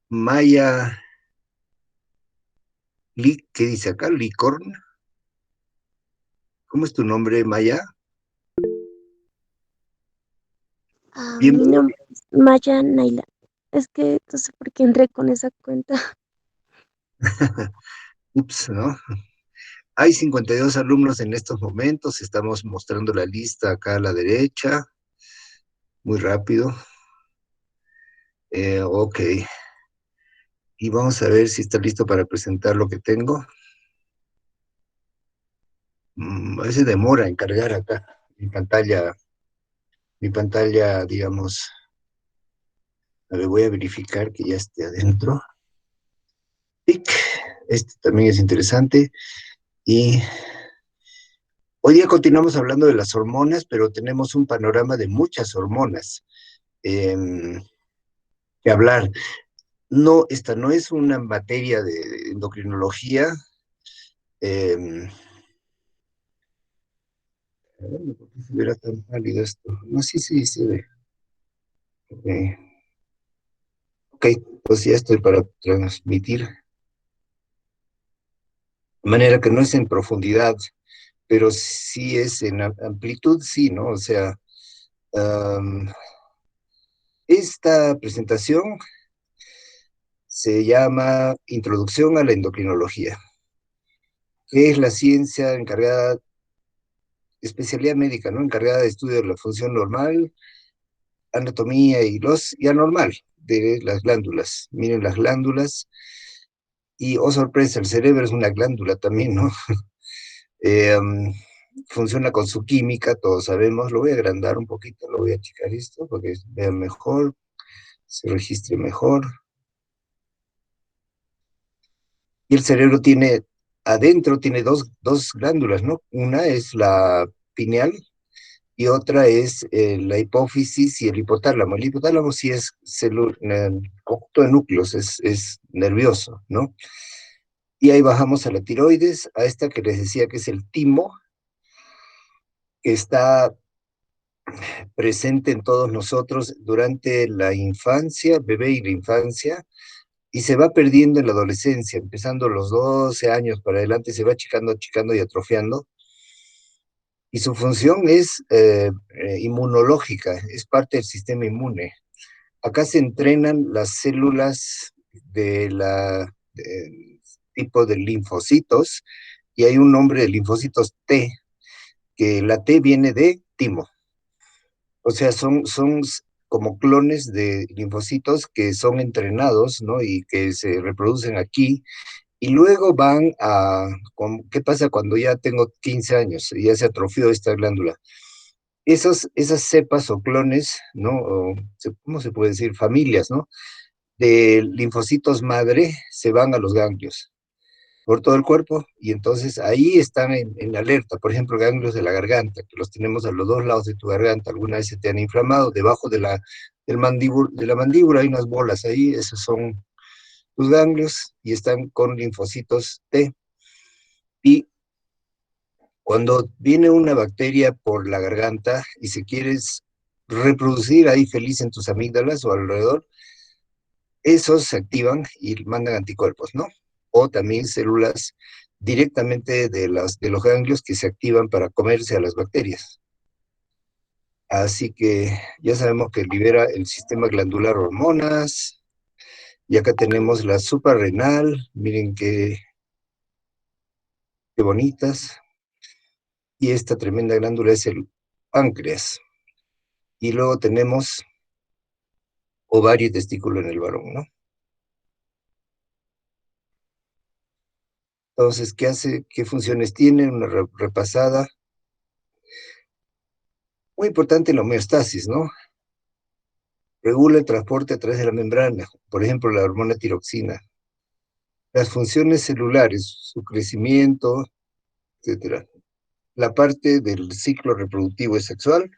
Maya, ¿qué dice acá? Licorn. ¿Cómo es tu nombre, Maya? Mi Bien, nombre es Maya Naila. Es que no sé por qué entré con esa cuenta. ups, ¿no? Hay 52 alumnos en estos momentos. Estamos mostrando la lista acá a la derecha. Muy rápido. Ok. Y vamos a ver si está listo para presentar lo que tengo. A veces demora en cargar acá mi pantalla, digamos. A ver, voy a verificar que ya esté adentro. Tic. Este también es interesante. Y hoy día continuamos hablando de las hormonas, pero tenemos un panorama de muchas hormonas que hablar. No, esta no es una materia de endocrinología. Eh, a ver, ¿por qué se verá tan pálido esto? No, sí, sí, se ve. Ok, pues ya estoy para transmitir. De manera que no es en profundidad, pero sí es en amplitud, sí, ¿no? O sea, um, esta presentación se llama Introducción a la Endocrinología, que es la ciencia encargada, especialidad médica, ¿no? Encargada de estudio de la función normal, anatomía y anormal de las glándulas. Miren las glándulas y, oh sorpresa, el cerebro es una glándula también, ¿no? Eh, um, Funciona con su química, todos sabemos. Lo voy a agrandar un poquito, lo voy a achicar esto para que vean mejor, se registre mejor. Y el cerebro tiene, adentro tiene dos glándulas, ¿no? Una es la pineal y otra es la hipófisis y el hipotálamo. El hipotálamo sí es conjunto de núcleos, es nervioso, ¿no? Y ahí bajamos a la tiroides, a esta que les decía que es el timo, que está presente en todos nosotros durante la infancia, bebé y la infancia, y se va perdiendo en la adolescencia, empezando los 12 años para adelante, se va achicando, achicando y atrofiando. Y su función es inmunológica, es parte del sistema inmune. Acá se entrenan las células del tipo de linfocitos, y hay un nombre de linfocitos T, que la T viene de timo. O sea, son como clones de linfocitos que son entrenados, ¿no? Y que se reproducen aquí. Y luego van a, ¿qué pasa cuando ya tengo 15 años y ya se atrofió esta glándula? Esas cepas o clones, ¿no? ¿Cómo se puede decir? Familias, ¿no? De linfocitos madre se van a los ganglios por todo el cuerpo y entonces ahí están en alerta. Por ejemplo, ganglios de la garganta, que los tenemos a los dos lados de tu garganta. Alguna vez se te han inflamado, debajo de la mandíbula hay unas bolas ahí, esos son tus ganglios y están con linfocitos T. Y cuando viene una bacteria por la garganta y se quieres reproducir ahí feliz en tus amígdalas o alrededor, esos se activan y mandan anticuerpos, ¿no? O también células directamente de los ganglios que se activan para comerse a las bacterias. Así que ya sabemos que libera el sistema glandular hormonas, y acá tenemos la suprarrenal, miren qué bonitas, y esta tremenda glándula es el páncreas. Y luego tenemos ovario y testículo en el varón, ¿no? Entonces, ¿qué hace? ¿Qué funciones tiene? Una repasada. Muy importante la homeostasis, ¿no? Regula el transporte a través de la membrana, por ejemplo, la hormona tiroxina. Las funciones celulares, su crecimiento, etcétera. La parte del ciclo reproductivo y sexual,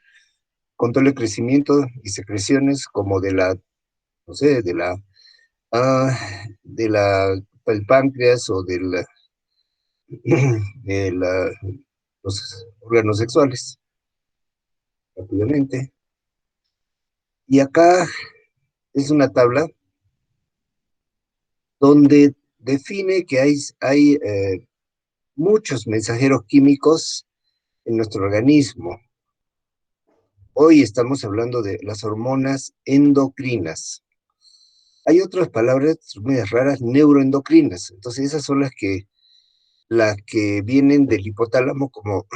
controla el crecimiento y secreciones como de la, no sé, ah, de la, del páncreas o de los órganos sexuales, rápidamente. Y acá es una tabla donde define que hay muchos mensajeros químicos en nuestro organismo. Hoy estamos hablando de las hormonas endocrinas. Hay otras palabras muy raras, neuroendocrinas. Entonces esas son las que vienen del hipotálamo como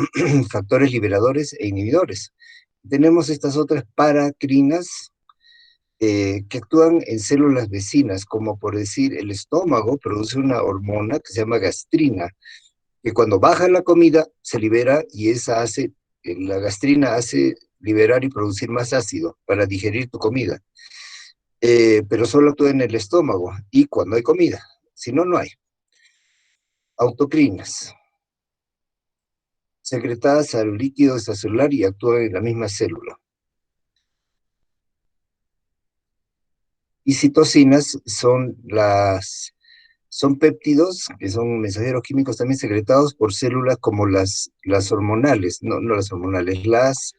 factores liberadores e inhibidores. Tenemos estas otras paracrinas que actúan en células vecinas, como por decir el estómago produce una hormona que se llama gastrina, que cuando baja la comida se libera y la gastrina hace liberar y producir más ácido para digerir tu comida. Pero solo actúa en el estómago y cuando hay comida, si no, no hay. Autocrinas, secretadas al líquido extracelular y actúan en la misma célula. Y citocinas son péptidos, que son mensajeros químicos también secretados por células como las hormonales, no las hormonales, las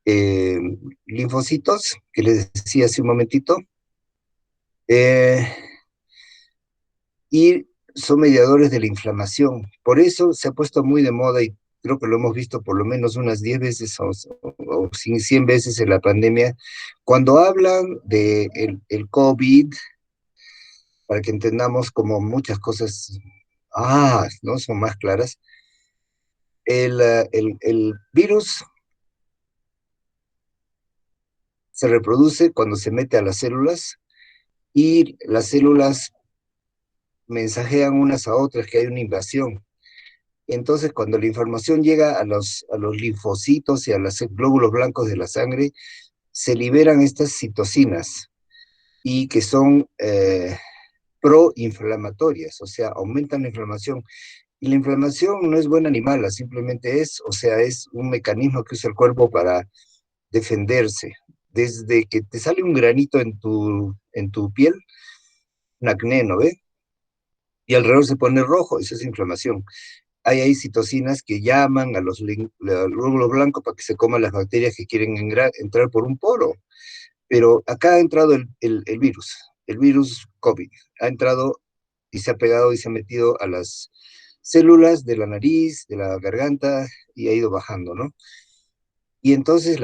eh, linfocitos, que les decía hace un momentito, eh, y son mediadores de la inflamación. Por eso se ha puesto muy de moda y creo que lo hemos visto por lo menos unas 10 veces o 100 veces en la pandemia, cuando hablan de el COVID, para que entendamos como muchas cosas, ¿no? Son más claras. El virus se reproduce cuando se mete a las células y las células mensajean unas a otras que hay una invasión. Entonces, cuando la información llega a los linfocitos y a los glóbulos blancos de la sangre, se liberan estas citocinas y que son proinflamatorias, o sea, aumentan la inflamación. Y la inflamación no es buena ni mala, simplemente es un mecanismo que usa el cuerpo para defenderse. Desde que te sale un granito en tu piel, un acné, ¿no ve? Y alrededor se pone rojo, eso es inflamación. Hay citocinas que llaman al glóbulo blanco para que se coman las bacterias que quieren entrar por un poro. Pero acá ha entrado el virus COVID, ha entrado y se ha pegado y se ha metido a las células de la nariz, de la garganta y ha ido bajando, ¿no? Y entonces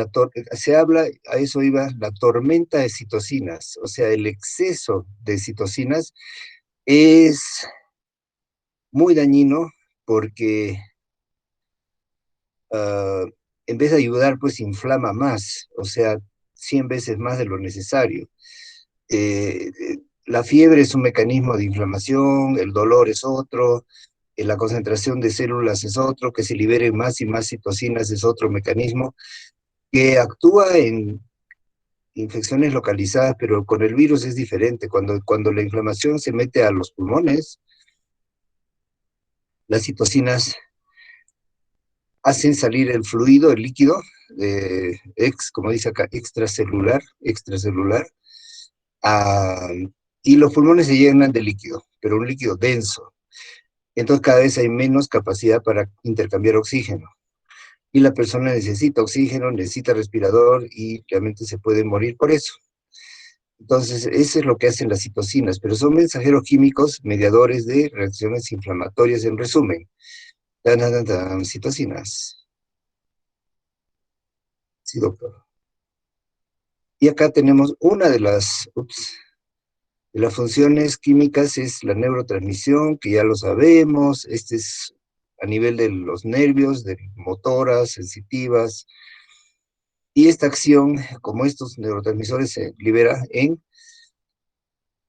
se habla, a eso iba, la tormenta de citocinas, o sea, el exceso de citocinas es muy dañino porque uh, en vez de ayudar, pues inflama más, o sea, 100 veces más de lo necesario. La fiebre es un mecanismo de inflamación, el dolor es otro, la concentración de células es otro, que se liberen más y más citocinas es otro mecanismo, que actúa en infecciones localizadas, pero con el virus es diferente. Cuando la inflamación se mete a los pulmones, las citocinas hacen salir el fluido, el líquido, como dice acá, extracelular, ah, y los pulmones se llenan de líquido, pero un líquido denso. Entonces cada vez hay menos capacidad para intercambiar oxígeno. Y la persona necesita oxígeno, necesita respirador y realmente se puede morir por eso. Entonces, eso es lo que hacen las citocinas, pero son mensajeros químicos mediadores de reacciones inflamatorias en resumen. Tan, tan, tan, tan, citocinas. Sí, doctor. Y acá tenemos una de las funciones químicas es la neurotransmisión, que ya lo sabemos. Este es a nivel de los nervios, de motoras, sensitivas. Y esta acción, como estos neurotransmisores, se libera en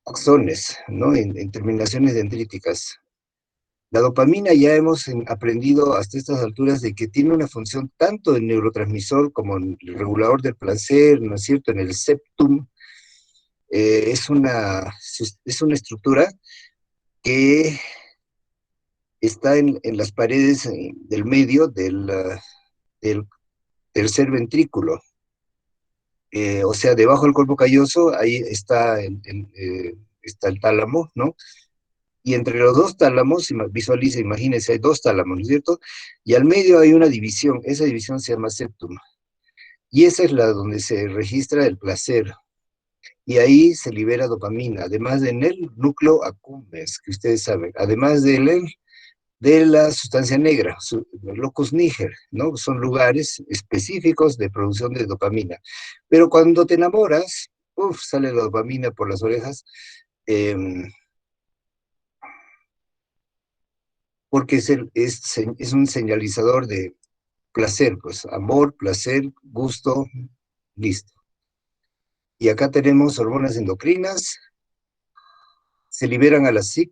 axones, ¿no? En terminaciones dendríticas. La dopamina ya hemos aprendido hasta estas alturas de que tiene una función tanto en neurotransmisor como en el regulador del placer, ¿no es cierto? En el septum. Es una estructura que está en las paredes del medio del tercer ventrículo. O sea, debajo del cuerpo calloso, ahí está el tálamo, ¿no? Y entre los dos tálamos, visualiza, imagínense, hay dos tálamos, ¿no es cierto? Y al medio hay una división, esa división se llama septum. Y esa es la donde se registra el placer. y ahí se libera dopamina, además en el núcleo accumbens, que ustedes saben, además de la sustancia negra, locus niger, ¿no? Son lugares específicos de producción de dopamina. Pero cuando te enamoras, uf, sale la dopamina por las orejas, eh, porque es un señalizador de placer, pues amor, placer, gusto, listo. Y acá tenemos hormonas endocrinas, se liberan a las SIC,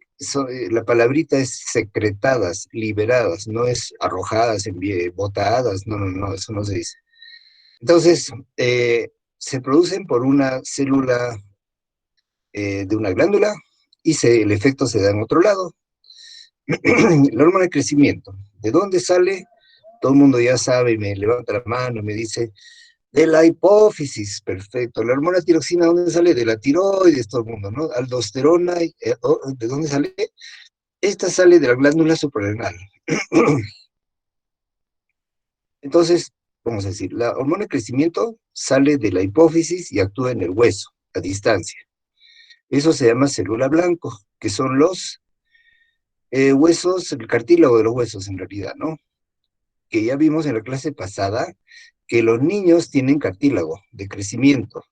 la palabrita es secretadas, liberadas, no es arrojadas, botadas, no, no, no, eso no se dice. Entonces, se producen por una célula de una glándula y el efecto se da en otro lado. La hormona de crecimiento, ¿de dónde sale? Todo el mundo ya sabe, me levanta la mano, me dice, de la hipófisis, perfecto. La hormona tiroxina, ¿dónde sale? De la tiroides, todo el mundo, ¿no? Aldosterona, ¿de dónde sale? Esta sale de la glándula suprarrenal. Entonces, vamos a decir, la hormona de crecimiento sale de la hipófisis y actúa en el hueso, a distancia. Eso se llama célula blanco, que son los huesos, el cartílago de los huesos en realidad, ¿no? Que ya vimos en la clase pasada que los niños tienen cartílago de crecimiento.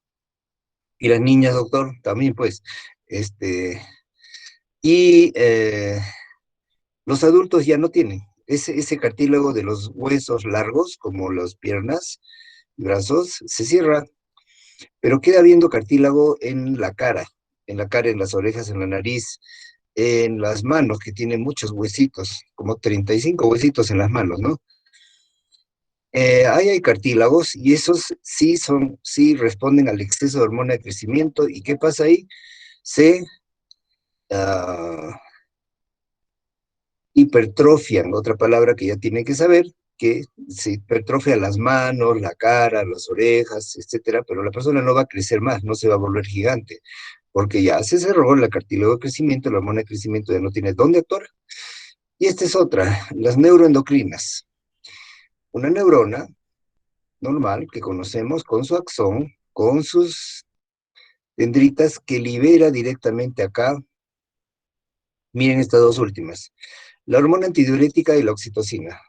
Y las niñas, doctor, también pues, este, y los adultos ya no tienen ese cartílago de los huesos largos, como las piernas, brazos, se cierra, pero queda habiendo cartílago en la cara, en las orejas, en la nariz, en las manos, que tienen muchos huesitos, como 35 huesitos en las manos, ¿no? Ahí hay cartílagos y esos sí responden al exceso de hormona de crecimiento. ¿Y qué pasa ahí? Se uh, hipertrofian, otra palabra que ya tienen que saber, que se hipertrofia las manos, la cara, las orejas, etcétera, pero la persona no va a crecer más, no se va a volver gigante, porque ya se cerró la cartílago de crecimiento, la hormona de crecimiento ya no tiene dónde actuar. Y esta es otra, las neuroendocrinas. Una neurona normal que conocemos con su axón, con sus dendritas, que libera directamente acá. Miren estas dos últimas, la hormona antidiurética y la oxitocina.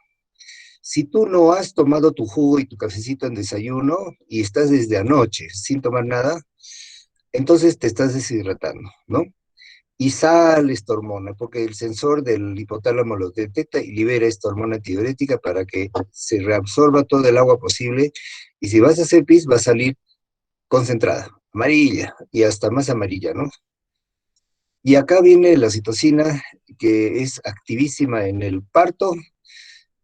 Si tú no has tomado tu jugo y tu cafecito en desayuno y estás desde anoche sin tomar nada, entonces te estás deshidratando, ¿no? Y sale esta hormona, porque el sensor del hipotálamo lo detecta y libera esta hormona antidiurética para que se reabsorba todo el agua posible, y si vas a hacer pis va a salir concentrada, amarilla, y hasta más amarilla, ¿no? Y acá viene la citocina, que es activísima en el parto,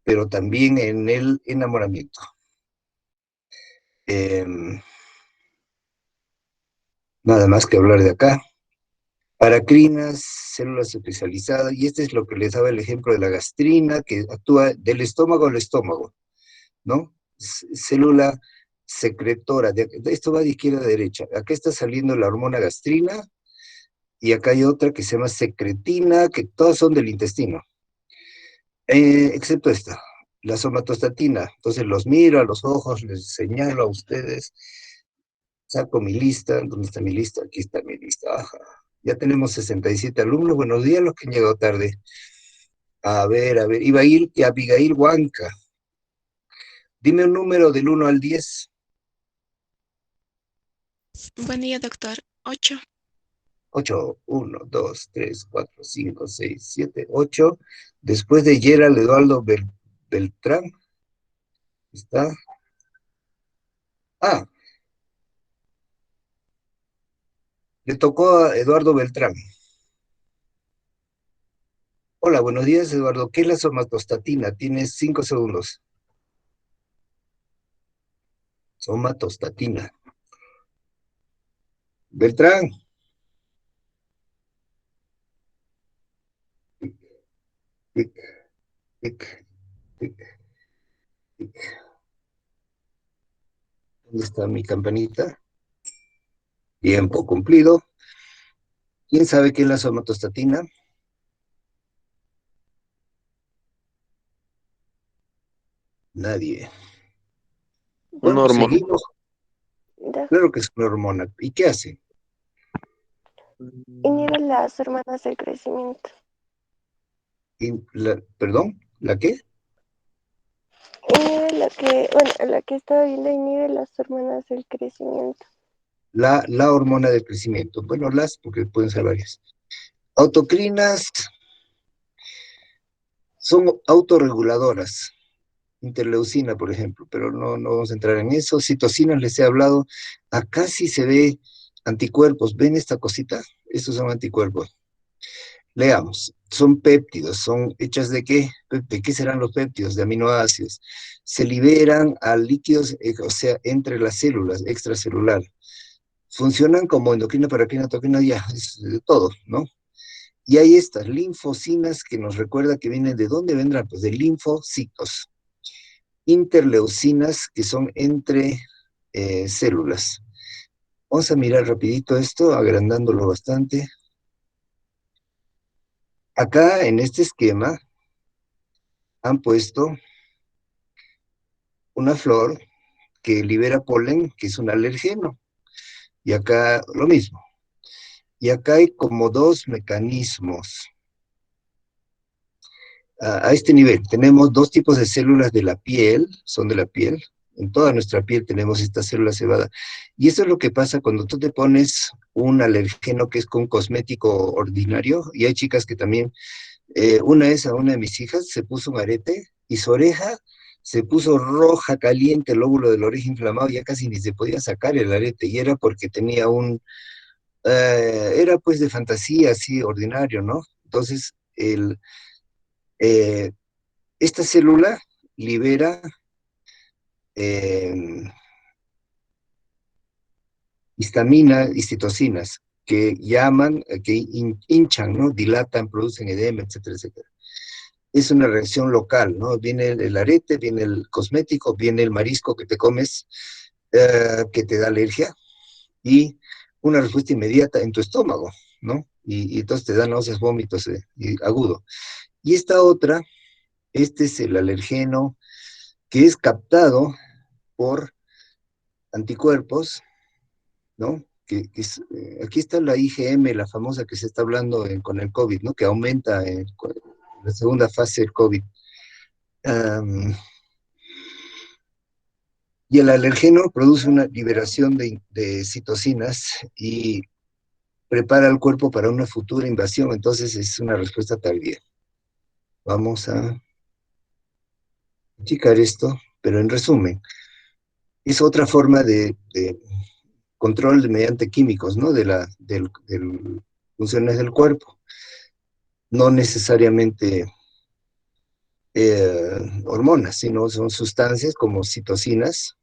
pero también en el enamoramiento. Eh, Nada más que hablar de acá. Paracrinas, células especializadas, y este es lo que les daba el ejemplo de la gastrina, que actúa del estómago al estómago, ¿no? Célula secretora, esto va de izquierda a derecha. Acá está saliendo la hormona gastrina, y acá hay otra que se llama secretina, que todas son del intestino, excepto esta, la somatostatina. Entonces los miro a los ojos, les señalo a ustedes, saco mi lista. ¿Dónde está mi lista? Aquí está mi lista. Ajá. Ya tenemos 67 alumnos. Buenos días, los que han llegado tarde. A ver, Ibail y Abigail Huanca. Dime un número del 1 al 10. Buen día, doctor. 8. 8, 1, 2, 3, 4, 5, 6, 7, 8. Después de Gerald Eduardo Beltrán, está. Ah, le tocó a Eduardo Beltrán. Hola, buenos días, Eduardo. ¿Qué es la somatostatina? Tienes 5 segundos. Somatostatina. Beltrán. Tic, tic, tic, tic. ¿Dónde está mi campanita? Tiempo cumplido. ¿Quién sabe qué es la somatostatina? Nadie. Una Bueno, hormona. seguimos. Claro que es una hormona. ¿Y qué hace? Inhibe las hormonas del crecimiento. ¿Perdón? ¿La qué? Inhibe la que estaba viendo inhibe las hormonas del crecimiento. La hormona del crecimiento. Bueno, porque pueden ser varias. Autocrinas son autorreguladoras. Interleucina, por ejemplo, pero no vamos a entrar en eso. Citocinas les he hablado. Acá sí se ve anticuerpos. ¿Ven esta cosita? Estos son anticuerpos. Leamos. Son péptidos. ¿Son hechas de qué? ¿De qué serán los péptidos? De aminoácidos. Se liberan a líquidos, o sea, entre las células, extracelular. Funcionan como endocrina, paracrina, tocrina, ya, es de todo, ¿no? Y hay estas linfocinas que nos recuerda que vienen ¿de dónde vendrán? Pues de linfocitos. Interleucinas que son entre células. Vamos a mirar rapidito esto, agrandándolo bastante. Acá en este esquema han puesto una flor que libera polen, que es un alergeno. Y acá lo mismo. Y acá hay como dos mecanismos. A este nivel tenemos dos tipos de células de la piel, son de la piel. En toda nuestra piel tenemos esta célula cebada. Y eso es lo que pasa cuando tú te pones un alergeno que es con cosmético ordinario. Y hay chicas que también, una vez a una de mis hijas se puso un arete y su oreja se puso roja, caliente, el lóbulo de la oreja inflamado, ya casi ni se podía sacar el arete. Y era porque tenía era pues de fantasía, así, ordinario, ¿no? Entonces, eh, esta célula libera eh, histamina y citocinas que llaman, hinchan, ¿no? Dilatan, producen edema, etcétera, etcétera. Es una reacción local, ¿no? Viene el arete, viene el cosmético, viene el marisco que te comes, que te da alergia, y una respuesta inmediata en tu estómago, ¿no? Y entonces te dan náuseas, vómitos agudo. Y esta otra, este es el alergeno que es captado por anticuerpos, ¿no? Aquí está la IgM, la famosa que se está hablando con el COVID, ¿no? Que aumenta en la segunda fase del COVID. Y el alergeno produce una liberación de citocinas y prepara al cuerpo para una futura invasión, entonces es una respuesta tardía. Vamos a checar esto, pero en resumen, es otra forma de control mediante químicos, ¿no? Del funciones del cuerpo. No necesariamente hormonas, sino son sustancias como citocinas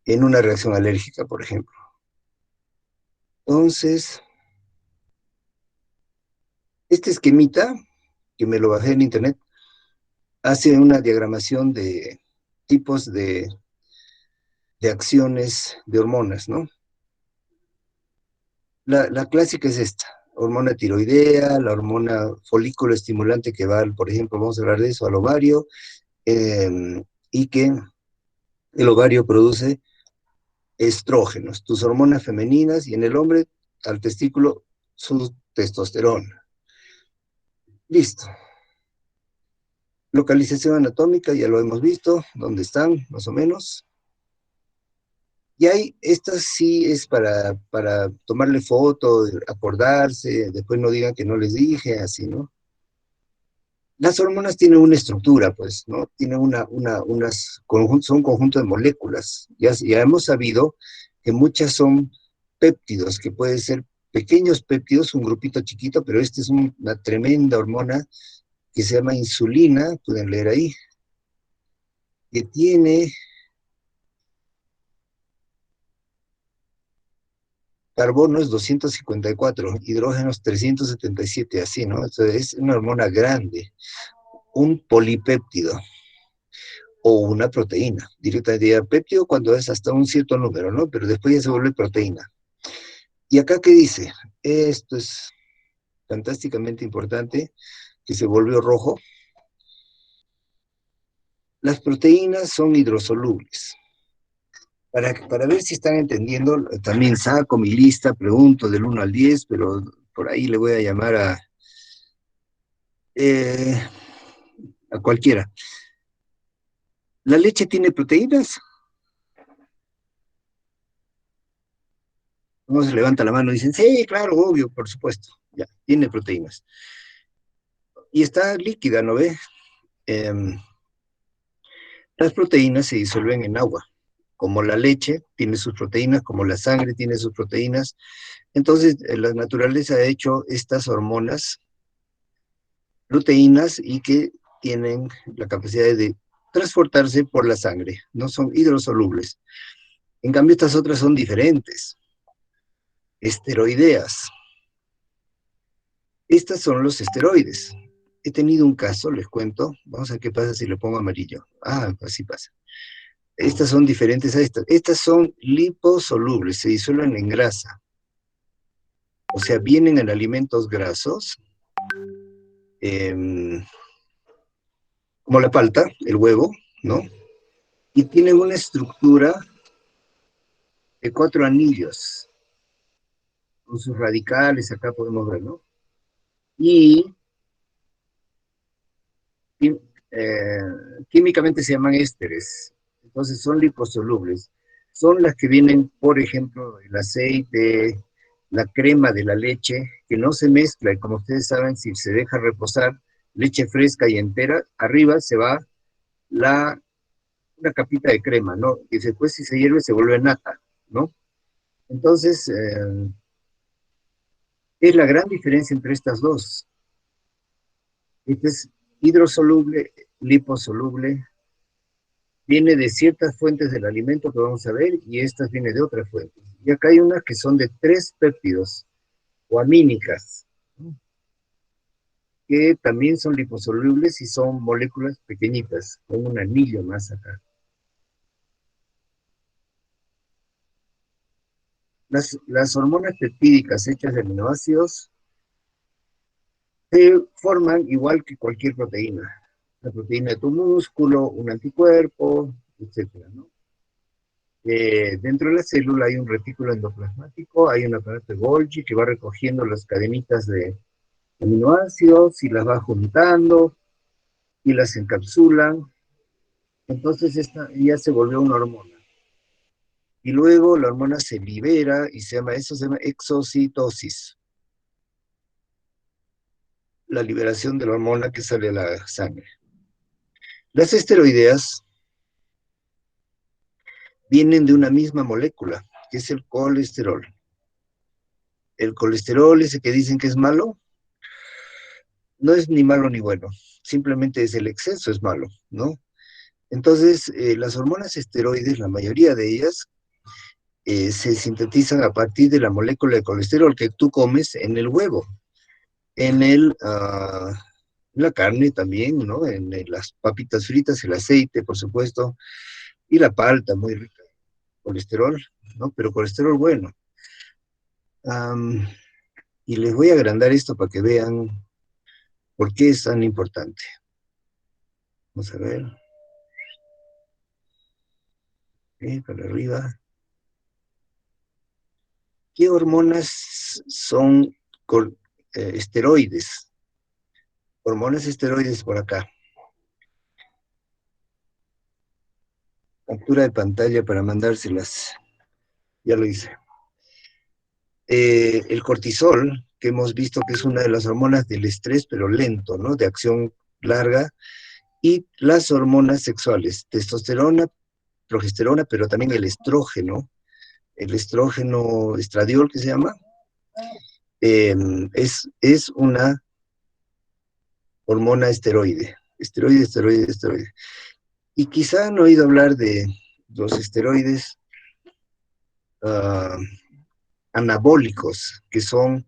en una reacción alérgica, por ejemplo. Entonces, este esquemita, que me lo bajé en internet, hace una diagramación de tipos de acciones de hormonas, ¿no? La clásica es esta: hormona tiroidea, la hormona folículo estimulante que va, por ejemplo, vamos a hablar de eso, al ovario, y que el ovario produce estrógenos, tus hormonas femeninas, y en el hombre, al testículo, su testosterona. Listo. Localización anatómica, ya lo hemos visto, dónde están, más o menos. Y ahí, esta sí es para tomarle foto, acordarse, después no digan que no les dije, así, ¿no? Las hormonas tienen una estructura, pues, ¿no? Tienen son un conjunto de moléculas. Ya hemos sabido que muchas son péptidos, que pueden ser pequeños péptidos, un grupito chiquito, pero esta es una tremenda hormona que se llama insulina, pueden leer ahí, que tiene carbonos 254, hidrógenos 377, así, ¿no? Entonces es una hormona grande, un polipéptido o una proteína. Directamente diría péptido cuando es hasta un cierto número, ¿no? Pero después ya se vuelve proteína. ¿Y acá qué dice? Esto es fantásticamente importante, que se volvió rojo. Las proteínas son hidrosolubles. para ver si están entendiendo, también saco mi lista, pregunto del 1 al 10, pero por ahí le voy a llamar eh, a cualquiera. ¿La leche tiene proteínas? Uno se levanta la mano y dicen, sí, claro, obvio, por supuesto, ya, tiene proteínas. Y está líquida, ¿no ve? Em, las proteínas se disuelven en agua, como la leche tiene sus proteínas, como la sangre tiene sus proteínas. Entonces, la naturaleza ha hecho estas hormonas, proteínas, y que tienen la capacidad de transportarse por la sangre, no son hidrosolubles. En cambio, estas otras son diferentes, esteroideas. Estas son los esteroides. He tenido un caso, les cuento, vamos a ver qué pasa si le pongo amarillo. Ah, así pasa. Estas son diferentes a estas. Estas son liposolubles, se disuelven en grasa. O sea, vienen en alimentos grasos, eh, como la palta, el huevo, ¿no? Y tienen una estructura de 4 anillos, con sus radicales, acá podemos ver, ¿no? Y eh, químicamente se llaman ésteres, entonces son liposolubles. Son las que vienen, por ejemplo, el aceite, la crema de la leche, que no se mezcla, y como ustedes saben, si se deja reposar leche fresca y entera, arriba se va una capita de crema, ¿no? Y después si se hierve se vuelve nata, ¿no? Entonces, es la gran diferencia entre estas dos. Este es hidrosoluble, liposoluble, viene de ciertas fuentes del alimento que vamos a ver, y estas vienen de otras fuentes. Y acá hay unas que son de 3 péptidos o amínicas, ¿no? Que también son liposolubles y son moléculas pequeñitas, con un anillo más acá. Las hormonas peptídicas hechas de aminoácidos se forman igual que cualquier proteína. La proteína de tu músculo, un anticuerpo, etcétera, ¿no? Dentro de la célula hay un retículo endoplasmático, hay un aparato de Golgi que va recogiendo las cadenitas de aminoácidos y las va juntando y las encapsulan. Entonces esta ya se volvió una hormona. Y luego la hormona se libera y eso se llama exocitosis. La liberación de la hormona que sale a la sangre. Las esteroideas vienen de una misma molécula, que es el colesterol. El colesterol, ese que dicen que es malo, no es ni malo ni bueno, simplemente es el exceso es malo, ¿no? Entonces, las hormonas esteroides, la mayoría de ellas, se sintetizan a partir de la molécula de colesterol que tú comes en el huevo, en la carne también, ¿no? En las papitas fritas, el aceite, por supuesto, y la palta, muy rica, colesterol, ¿no? Pero colesterol bueno. Y les voy a agrandar esto para que vean por qué es tan importante. Vamos a ver. Para arriba. ¿Qué hormonas son esteroides? Hormonas esteroides por acá. Captura de pantalla para mandárselas. Ya lo hice. El cortisol, que hemos visto que es una de las hormonas del estrés, pero lento, ¿no? De acción larga. Y las hormonas sexuales, testosterona, progesterona, pero también el estrógeno estradiol que se llama, es una hormona esteroide. Esteroide, esteroide, esteroide. Y quizá han oído hablar de los esteroides anabólicos, que son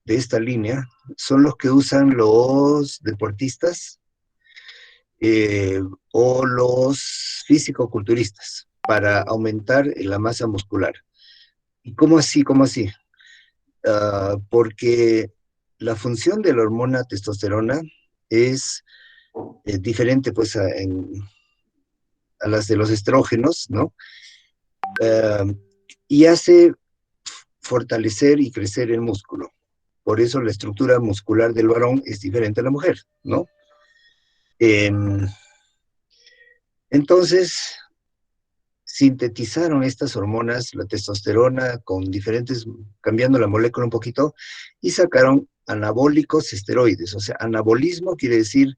de esta línea, son los que usan los deportistas o los físico-culturistas para aumentar la masa muscular. ¿Y cómo así? ¿Cómo así? Porque la función de la hormona testosterona es diferente pues a las de los estrógenos, ¿no? y hace fortalecer y crecer el músculo. Por eso la estructura muscular del varón es diferente a la mujer, ¿no? Eh, entonces, sintetizaron estas hormonas, la testosterona, con diferentes, cambiando la molécula un poquito, y sacaron anabólicos esteroides. O sea, anabolismo quiere decir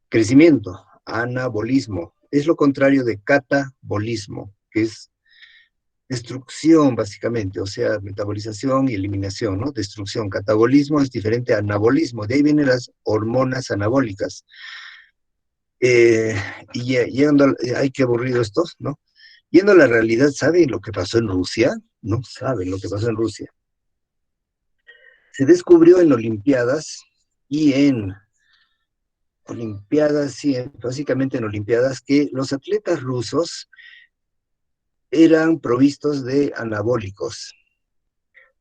crecimiento, anabolismo. Es lo contrario de catabolismo, que es destrucción, básicamente, o sea, metabolización y eliminación, ¿no? Destrucción. Catabolismo es diferente a anabolismo. De ahí vienen las hormonas anabólicas. Eh, llegando, ay, qué aburrido esto, ¿no? Yendo a la realidad, ¿saben lo que pasó en Rusia? No saben lo que pasó en Rusia. Se descubrió en Olimpiadas y en Olimpiadas, sí, básicamente en Olimpiadas, que los atletas rusos eran provistos de anabólicos.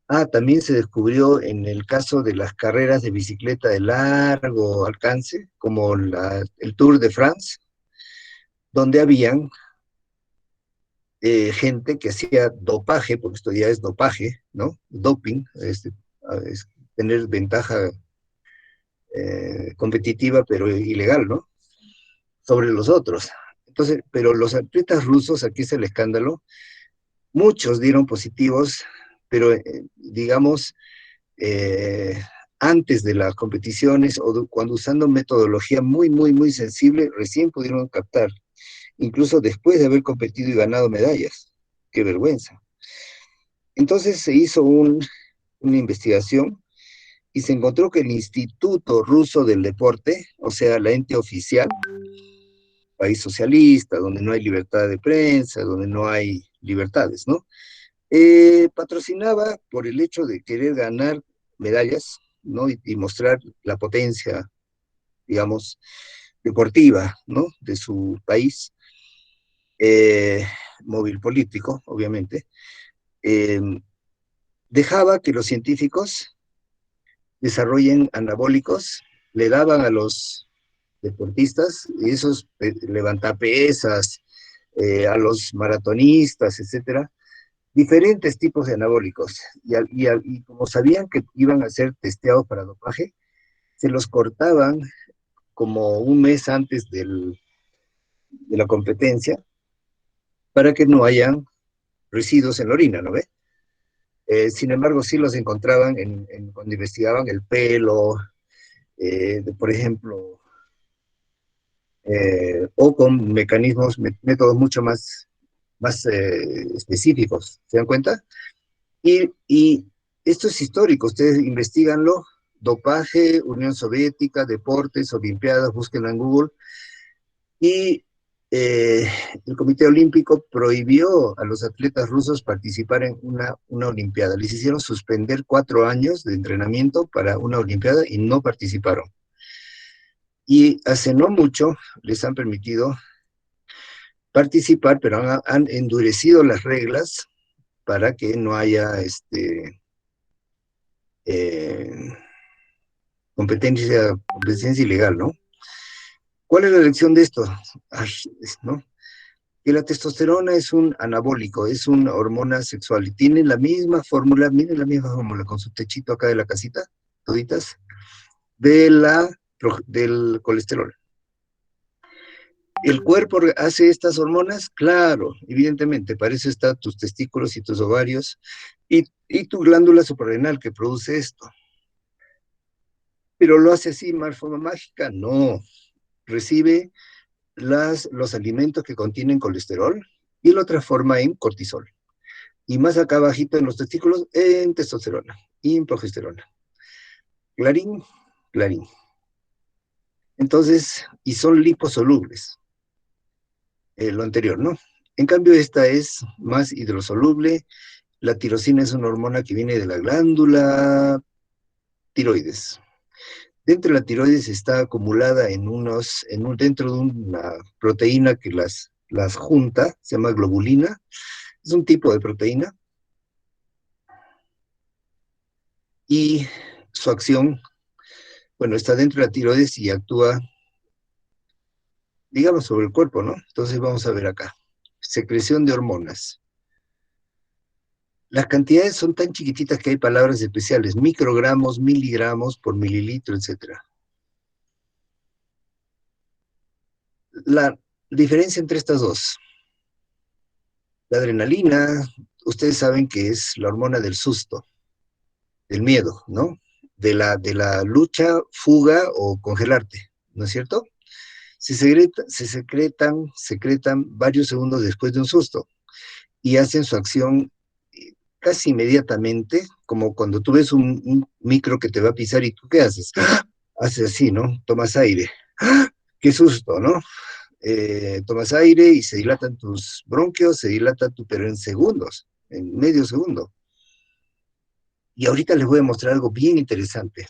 Ah, también se descubrió en el caso de las carreras de bicicleta de largo alcance, como el Tour de France, donde habían gente que hacía dopaje, porque esto ya es dopaje, ¿no? Doping, es tener ventaja competitiva, pero ilegal, ¿no? Sobre los otros. Entonces, pero los atletas rusos, aquí es el escándalo, muchos dieron positivos, pero digamos, eh, antes de las competiciones o cuando usando metodología muy, muy, muy sensible, recién pudieron captar, incluso después de haber competido y ganado medallas. Qué vergüenza. Entonces se hizo una investigación y se encontró que el Instituto Ruso del Deporte, o sea, la ente oficial, país socialista, donde no hay libertad de prensa, donde no hay libertades, ¿no? Patrocinaba por el hecho de querer ganar medallas, ¿no? Y mostrar la potencia, digamos, deportiva, ¿no? De su país, eh, móvil político, obviamente, eh, dejaba que los científicos desarrollen anabólicos, le daban a los deportistas, y esos levantapesas, a los maratonistas, etcétera, diferentes tipos de anabólicos. Y como sabían que iban a ser testeados para dopaje, se los cortaban como un mes antes de la competencia para que no hayan residuos en la orina, ¿no ve? Sin embargo, sí los encontraban cuando investigaban el pelo, por ejemplo, o con mecanismos, métodos mucho más específicos, ¿se dan cuenta? Y esto es histórico, ustedes investiganlo, dopaje, Unión Soviética, deportes, Olimpiadas, búsquenlo en Google, y eh, el Comité Olímpico prohibió a los atletas rusos participar en una Olimpiada. Les hicieron suspender 4 años de entrenamiento para una Olimpiada y no participaron. Y hace no mucho les han permitido participar, pero han endurecido las reglas para que no haya eh, competencia ilegal, ¿no? ¿Cuál es la lección de esto? Ay, ¿no? Que la testosterona es un anabólico, es una hormona sexual y tiene la misma fórmula, miren la misma fórmula con su techito acá de la casita, toditas, de del colesterol. ¿El cuerpo hace estas hormonas? Claro, evidentemente, para eso están tus testículos y tus ovarios y tu glándula suprarrenal que produce esto. ¿Pero lo hace así de forma mágica? No. Recibe los alimentos que contienen colesterol y lo transforma en cortisol. Y más acá abajito en los testículos, en testosterona y en progesterona. Clarín, clarín. Entonces, y son liposolubles, lo anterior, ¿no? En cambio, esta es más hidrosoluble. La tirosina es una hormona que viene de la glándula tiroides. Dentro de la tiroides está acumulada dentro de una proteína que las junta, se llama globulina. Es un tipo de proteína. Y su acción, bueno, está dentro de la tiroides y actúa, digamos, sobre el cuerpo, ¿no? Entonces vamos a ver acá. Secreción de hormonas. Las cantidades son tan chiquititas que hay palabras especiales, microgramos, miligramos por mililitro, etcétera. La diferencia entre estas dos, la adrenalina, ustedes saben que es la hormona del susto, del miedo, ¿no? De la lucha, fuga o congelarte, ¿no es cierto? Se secretan varios segundos después de un susto y hacen su acción casi inmediatamente, como cuando tú ves un micro que te va a pisar y tú ¿qué haces? Haces así, ¿no? Tomas aire. ¡Qué susto!, ¿no? Tomas aire y se dilatan tus bronquios, se dilata pero en segundos, en medio segundo. Y ahorita les voy a mostrar algo bien interesante.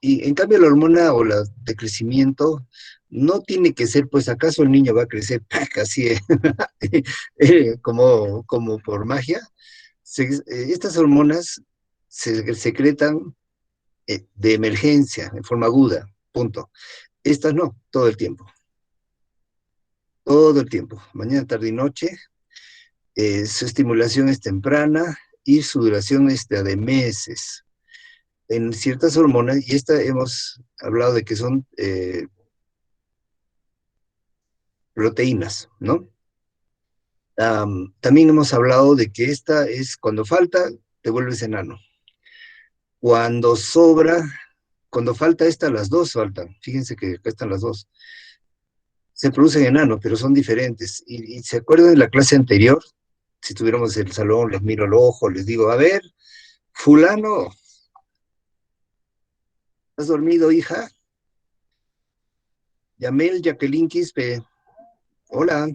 Y en cambio la hormona o la de crecimiento no tiene que ser, pues acaso el niño va a crecer así, como por magia. Estas hormonas se secretan de emergencia, en forma aguda, punto. Estas no, todo el tiempo, mañana, tarde y noche. Su estimulación es temprana y su duración es de meses. En ciertas hormonas, y esta hemos hablado de que son proteínas, ¿no? También hemos hablado de que esta es, cuando falta, te vuelves enano. Cuando sobra, cuando falta esta, las dos faltan. Fíjense que acá están las dos. Se producen enanos, pero son diferentes. Y se acuerdan de la clase anterior, si tuviéramos el salón, les miro al ojo, les digo, a ver, fulano, ¿has dormido, hija? Yamel, Jacqueline Quispe, hola,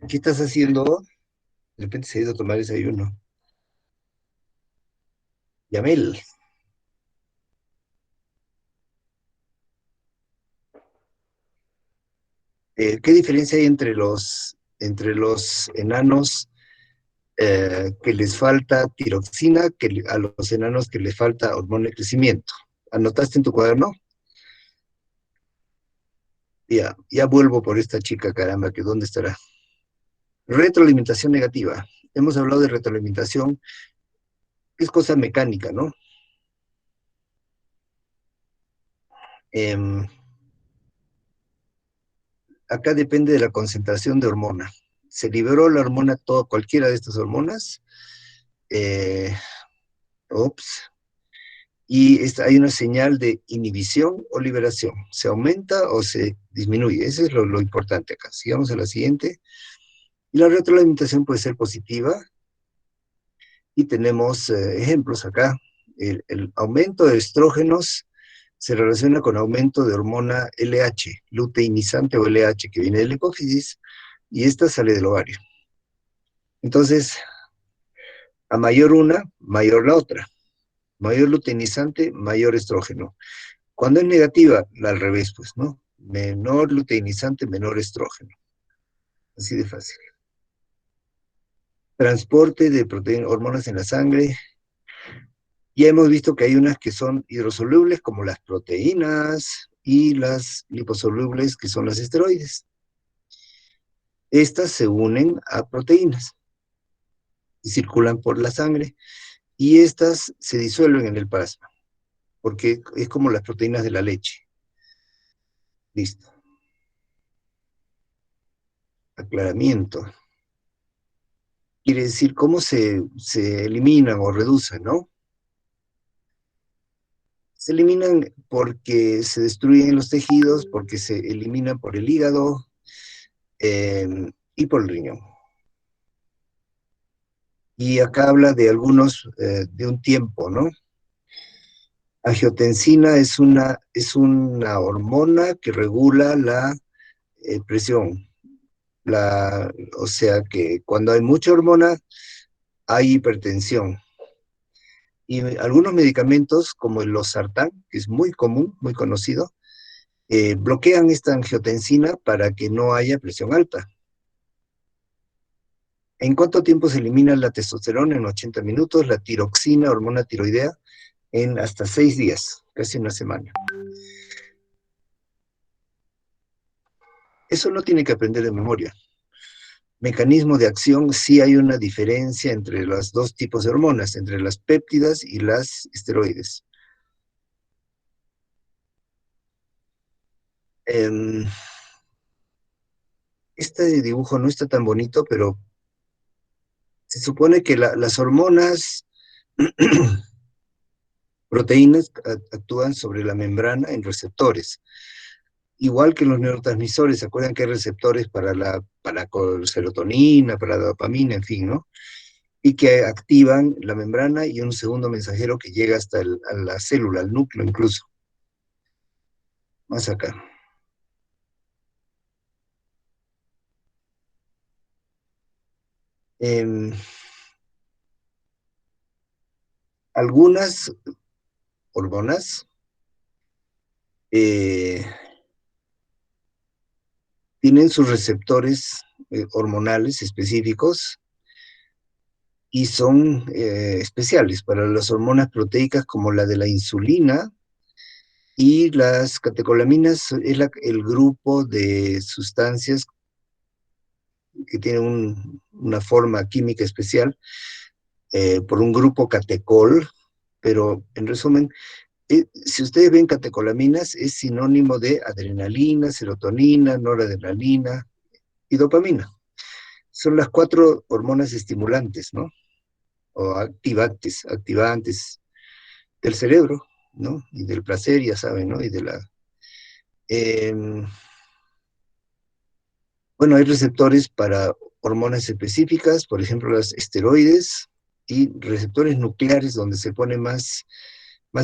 ¿qué estás haciendo? De repente se ha ido a tomar desayuno. Yamel, ¿qué diferencia hay entre los enanos que les falta tiroxina a los enanos que les falta hormona de crecimiento? ¿Anotaste en tu cuaderno? Ya vuelvo por esta chica, caramba, que ¿dónde estará? Retroalimentación negativa. Hemos hablado de retroalimentación, que es cosa mecánica, ¿no? Em, Acá depende de la concentración de hormona. Se liberó la hormona, cualquiera de estas hormonas, eh, ups, y hay una señal de inhibición o liberación. Se aumenta o se disminuye. Eso es lo importante acá. Sigamos a la siguiente. Y la retroalimentación puede ser positiva. Y tenemos ejemplos acá. El aumento de estrógenos se relaciona con aumento de hormona LH, luteinizante o LH, que viene de la hipófisis, y esta sale del ovario. Entonces, a mayor una, mayor la otra. Mayor luteinizante, mayor estrógeno. Cuando es negativa, al revés, pues, ¿no? Menor luteinizante, menor estrógeno. Así de fácil. Transporte de proteínas, hormonas en la sangre. Ya hemos visto que hay unas que son hidrosolubles, como las proteínas, y las liposolubles, que son los esteroides. Estas se unen a proteínas y circulan por la sangre, y estas se disuelven en el plasma, porque es como las proteínas de la leche. Listo. Aclaramiento. Quiere decir cómo se eliminan o reducen, ¿no? Se eliminan porque se destruyen los tejidos, porque se eliminan por el hígado y por el riñón. Y acá habla de algunos, de un tiempo, ¿no? Angiotensina es una hormona que regula la presión. O sea que cuando hay mucha hormona, hay hipertensión. Y algunos medicamentos, como el losartán, que es muy común, muy conocido, bloquean esta angiotensina para que no haya presión alta. ¿En cuánto tiempo se elimina la testosterona? En 80 minutos, la tiroxina, hormona tiroidea, en hasta 6 días, casi una semana. Eso no tiene que aprender de memoria. mecanismo de acción, sí hay una diferencia entre los dos tipos de hormonas, entre las péptidas y las esteroides. Este dibujo no está tan bonito, pero se supone que las hormonas proteínas actúan sobre la membrana en receptores. Igual que los neurotransmisores, ¿se acuerdan que hay receptores para la serotonina, para la dopamina, en fin, ¿no? Y que activan la membrana y un segundo mensajero que llega hasta a la célula, al núcleo incluso. Más acá. Algunas hormonas tienen sus receptores hormonales específicos y son especiales para las hormonas proteicas como la de la insulina y las catecolaminas es el grupo de sustancias que tienen una forma química especial por un grupo catecol, pero en resumen, si ustedes ven catecolaminas es sinónimo de adrenalina, serotonina, noradrenalina y dopamina. Son las 4 hormonas estimulantes, ¿no? O activantes del cerebro, ¿no? Y del placer, ya saben, ¿no? Y de la... bueno, hay receptores para hormonas específicas, por ejemplo, las esteroides, y receptores nucleares donde se pone más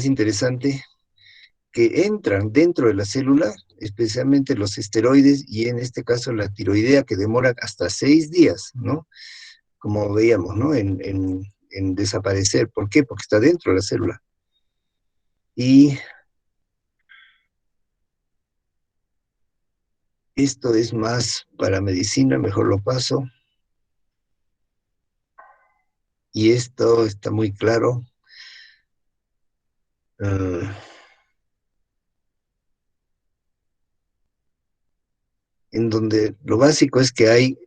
interesante, que entran dentro de la célula, especialmente los esteroides, y en este caso la tiroidea, que demora hasta 6 días, ¿no? Como veíamos, ¿no? En desaparecer. ¿Por qué? Porque está dentro de la célula. Y esto es más para medicina, mejor lo paso. Y esto está muy claro. En donde lo básico es que hay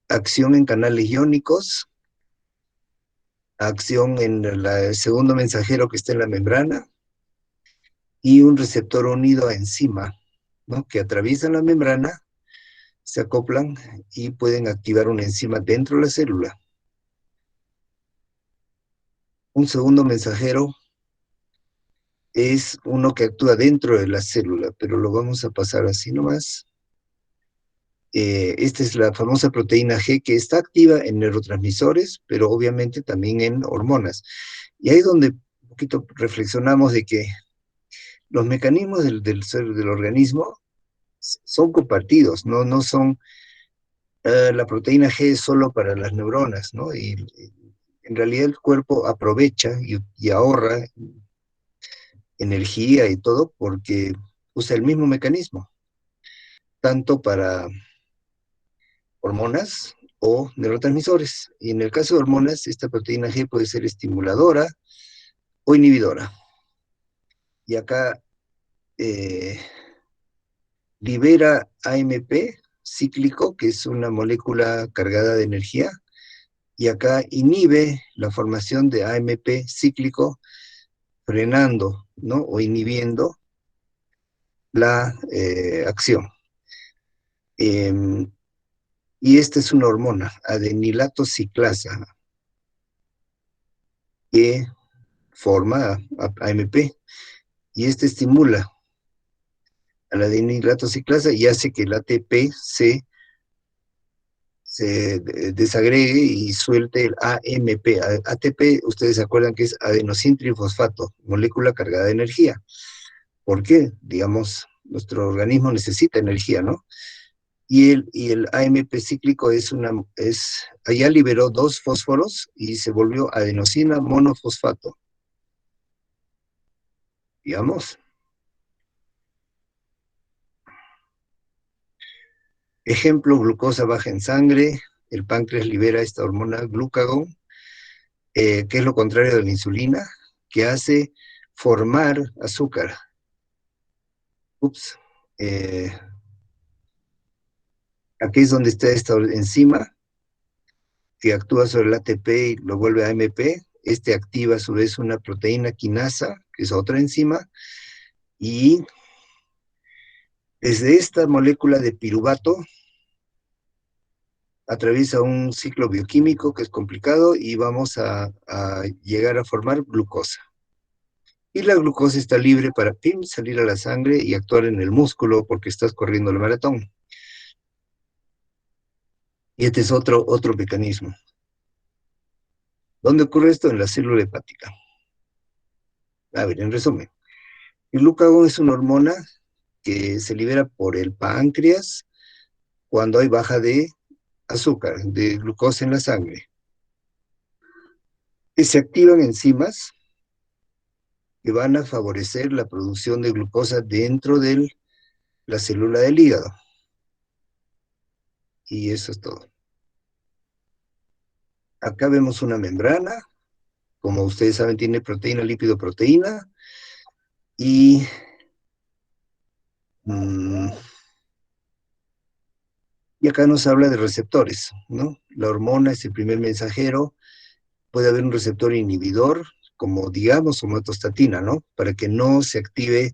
acción en canales iónicos, acción en el segundo mensajero que está en la membrana, y un receptor unido a enzima, ¿no? Que atraviesan la membrana, se acoplan y pueden activar una enzima dentro de la célula. Un segundo mensajero es uno que actúa dentro de la célula, pero lo vamos a pasar así nomás. Esta es la famosa proteína G que está activa en neurotransmisores, pero obviamente también en hormonas. Y ahí es donde un poquito reflexionamos de que los mecanismos del organismo son compartidos, no son, la proteína G es solo para las neuronas, ¿no? Y en realidad el cuerpo aprovecha y ahorra energía y todo porque usa el mismo mecanismo, tanto para hormonas o neurotransmisores. Y en el caso de hormonas, esta proteína G puede ser estimuladora o inhibidora. Y acá libera AMP cíclico, que es una molécula cargada de energía, y acá inhibe la formación de AMP cíclico, frenando, ¿no? O inhibiendo la acción. Y esta es una hormona, adenilato ciclasa, que forma AMP, y este estimula a la adenilato ciclasa y hace que el ATP se desagregue y suelte el AMP. ATP, ustedes se acuerdan que es adenosín trifosfato, molécula cargada de energía. ¿Por qué? Digamos, nuestro organismo necesita energía, ¿no? Y el AMP cíclico allá liberó 2 fósforos y se volvió adenosina monofosfato. Digamos. Ejemplo, glucosa baja en sangre, el páncreas libera esta hormona glucagón, que es lo contrario de la insulina, que hace formar azúcar. Ups. Aquí es donde está esta enzima que actúa sobre el ATP y lo vuelve a AMP. Este activa a su vez una proteína quinasa, que es otra enzima, y desde esta molécula de piruvato atraviesa un ciclo bioquímico que es complicado y vamos a llegar a formar glucosa. Y la glucosa está libre para salir a la sangre y actuar en el músculo porque estás corriendo el maratón. Y este es otro mecanismo. ¿Dónde ocurre esto? En la célula hepática. A ver, en resumen, el glucagón es una hormona que se libera por el páncreas cuando hay baja de azúcar, de glucosa en la sangre. Y se activan enzimas que van a favorecer la producción de glucosa dentro de la célula del hígado. Y eso es todo. Acá vemos una membrana, como ustedes saben, tiene proteína, lípido, proteína, y y acá nos habla de receptores, ¿no? La hormona es el primer mensajero, puede haber un receptor inhibidor, como digamos, somatostatina, ¿no? Para que no se active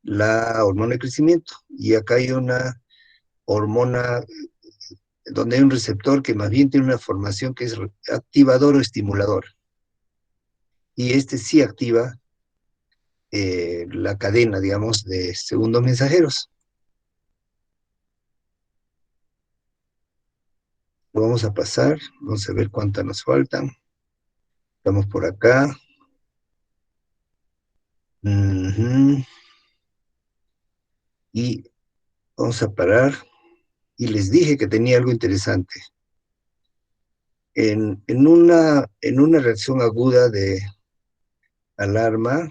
la hormona de crecimiento. Y acá hay una hormona donde hay un receptor que más bien tiene una formación que es activador o estimulador. Y este sí activa la cadena, digamos, de segundos mensajeros. Lo vamos a pasar, vamos a ver cuántas nos faltan. Estamos por acá. Y vamos a parar. Y les dije que tenía algo interesante. En una reacción aguda de alarma,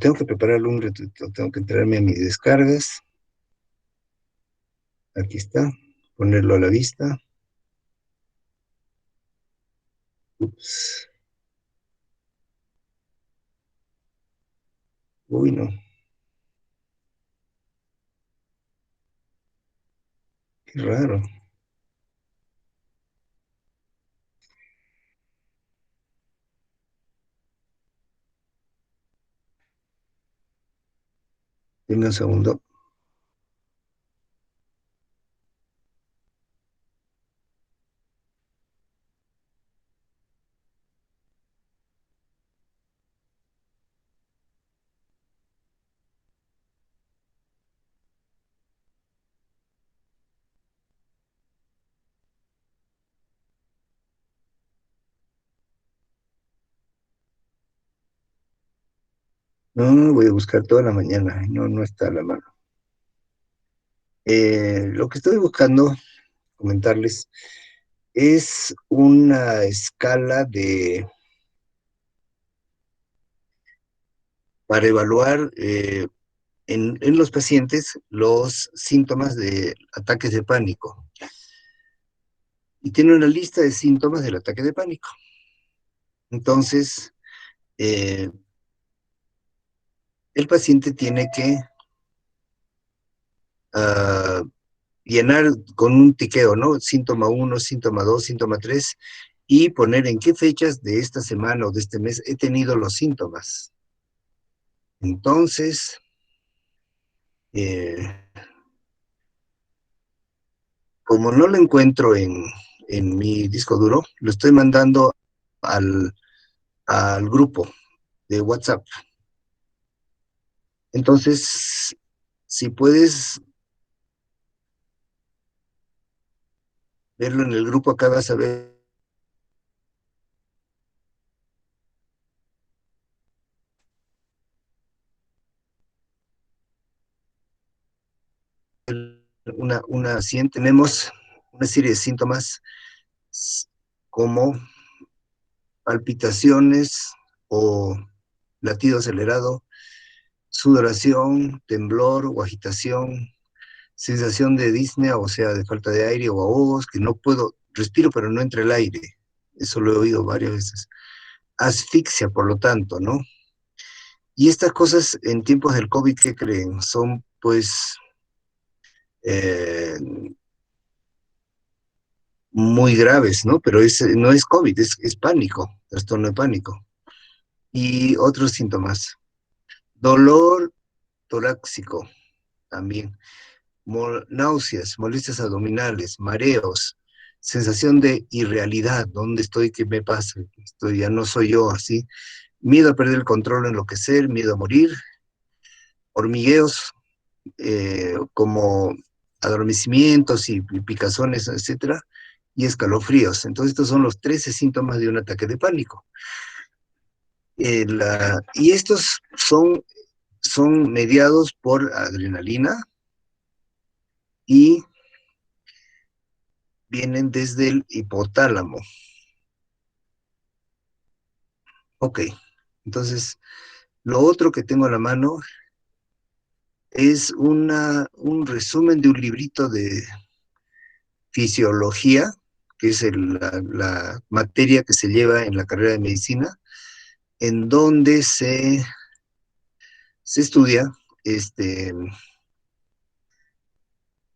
tengo que prepararlo un ratito, tengo que entrarme a mis descargas. Aquí está, ponerlo a la vista. Ups. Uy, no, qué raro. Dime un segundo. No, voy a buscar toda la mañana. No, no está a la mano. Lo que estoy buscando comentarles es una escala para evaluar en los pacientes los síntomas de ataques de pánico. Y tiene una lista de síntomas del ataque de pánico. Entonces, el paciente tiene que uh, llenar con un tiqueo, ¿no? Síntoma 1, síntoma 2, síntoma 3, y poner en qué fechas de esta semana o de este mes he tenido los síntomas. Entonces, como no lo encuentro en mi disco duro, lo estoy mandando al grupo de WhatsApp. Entonces, si puedes verlo en el grupo, acá vas a ver tenemos una serie de síntomas como palpitaciones o latido acelerado, sudoración, temblor o agitación, sensación de disnea, o sea, de falta de aire o ahogos, que no puedo, respiro pero no entra el aire. Eso lo he oído varias veces. Asfixia, por lo tanto, ¿no? Y estas cosas en tiempos del COVID, ¿qué creen? Son, pues, eh, muy graves, ¿no? Pero no es COVID, es pánico, trastorno de pánico. Y otros síntomas. Dolor torácico también. Náuseas, molestias abdominales, mareos, sensación de irrealidad. ¿Dónde estoy? ¿Qué me pasa? Ya no soy yo, así. Miedo a perder el control, enloquecer, miedo a morir, hormigueos como adormecimientos y picazones, etcétera, y escalofríos. Entonces, estos son los 13 síntomas de un ataque de pánico. Y estos son mediados por adrenalina y vienen desde el hipotálamo. Ok, entonces lo otro que tengo a la mano es un resumen de un librito de fisiología, que es la materia que se lleva en la carrera de medicina, en donde se estudia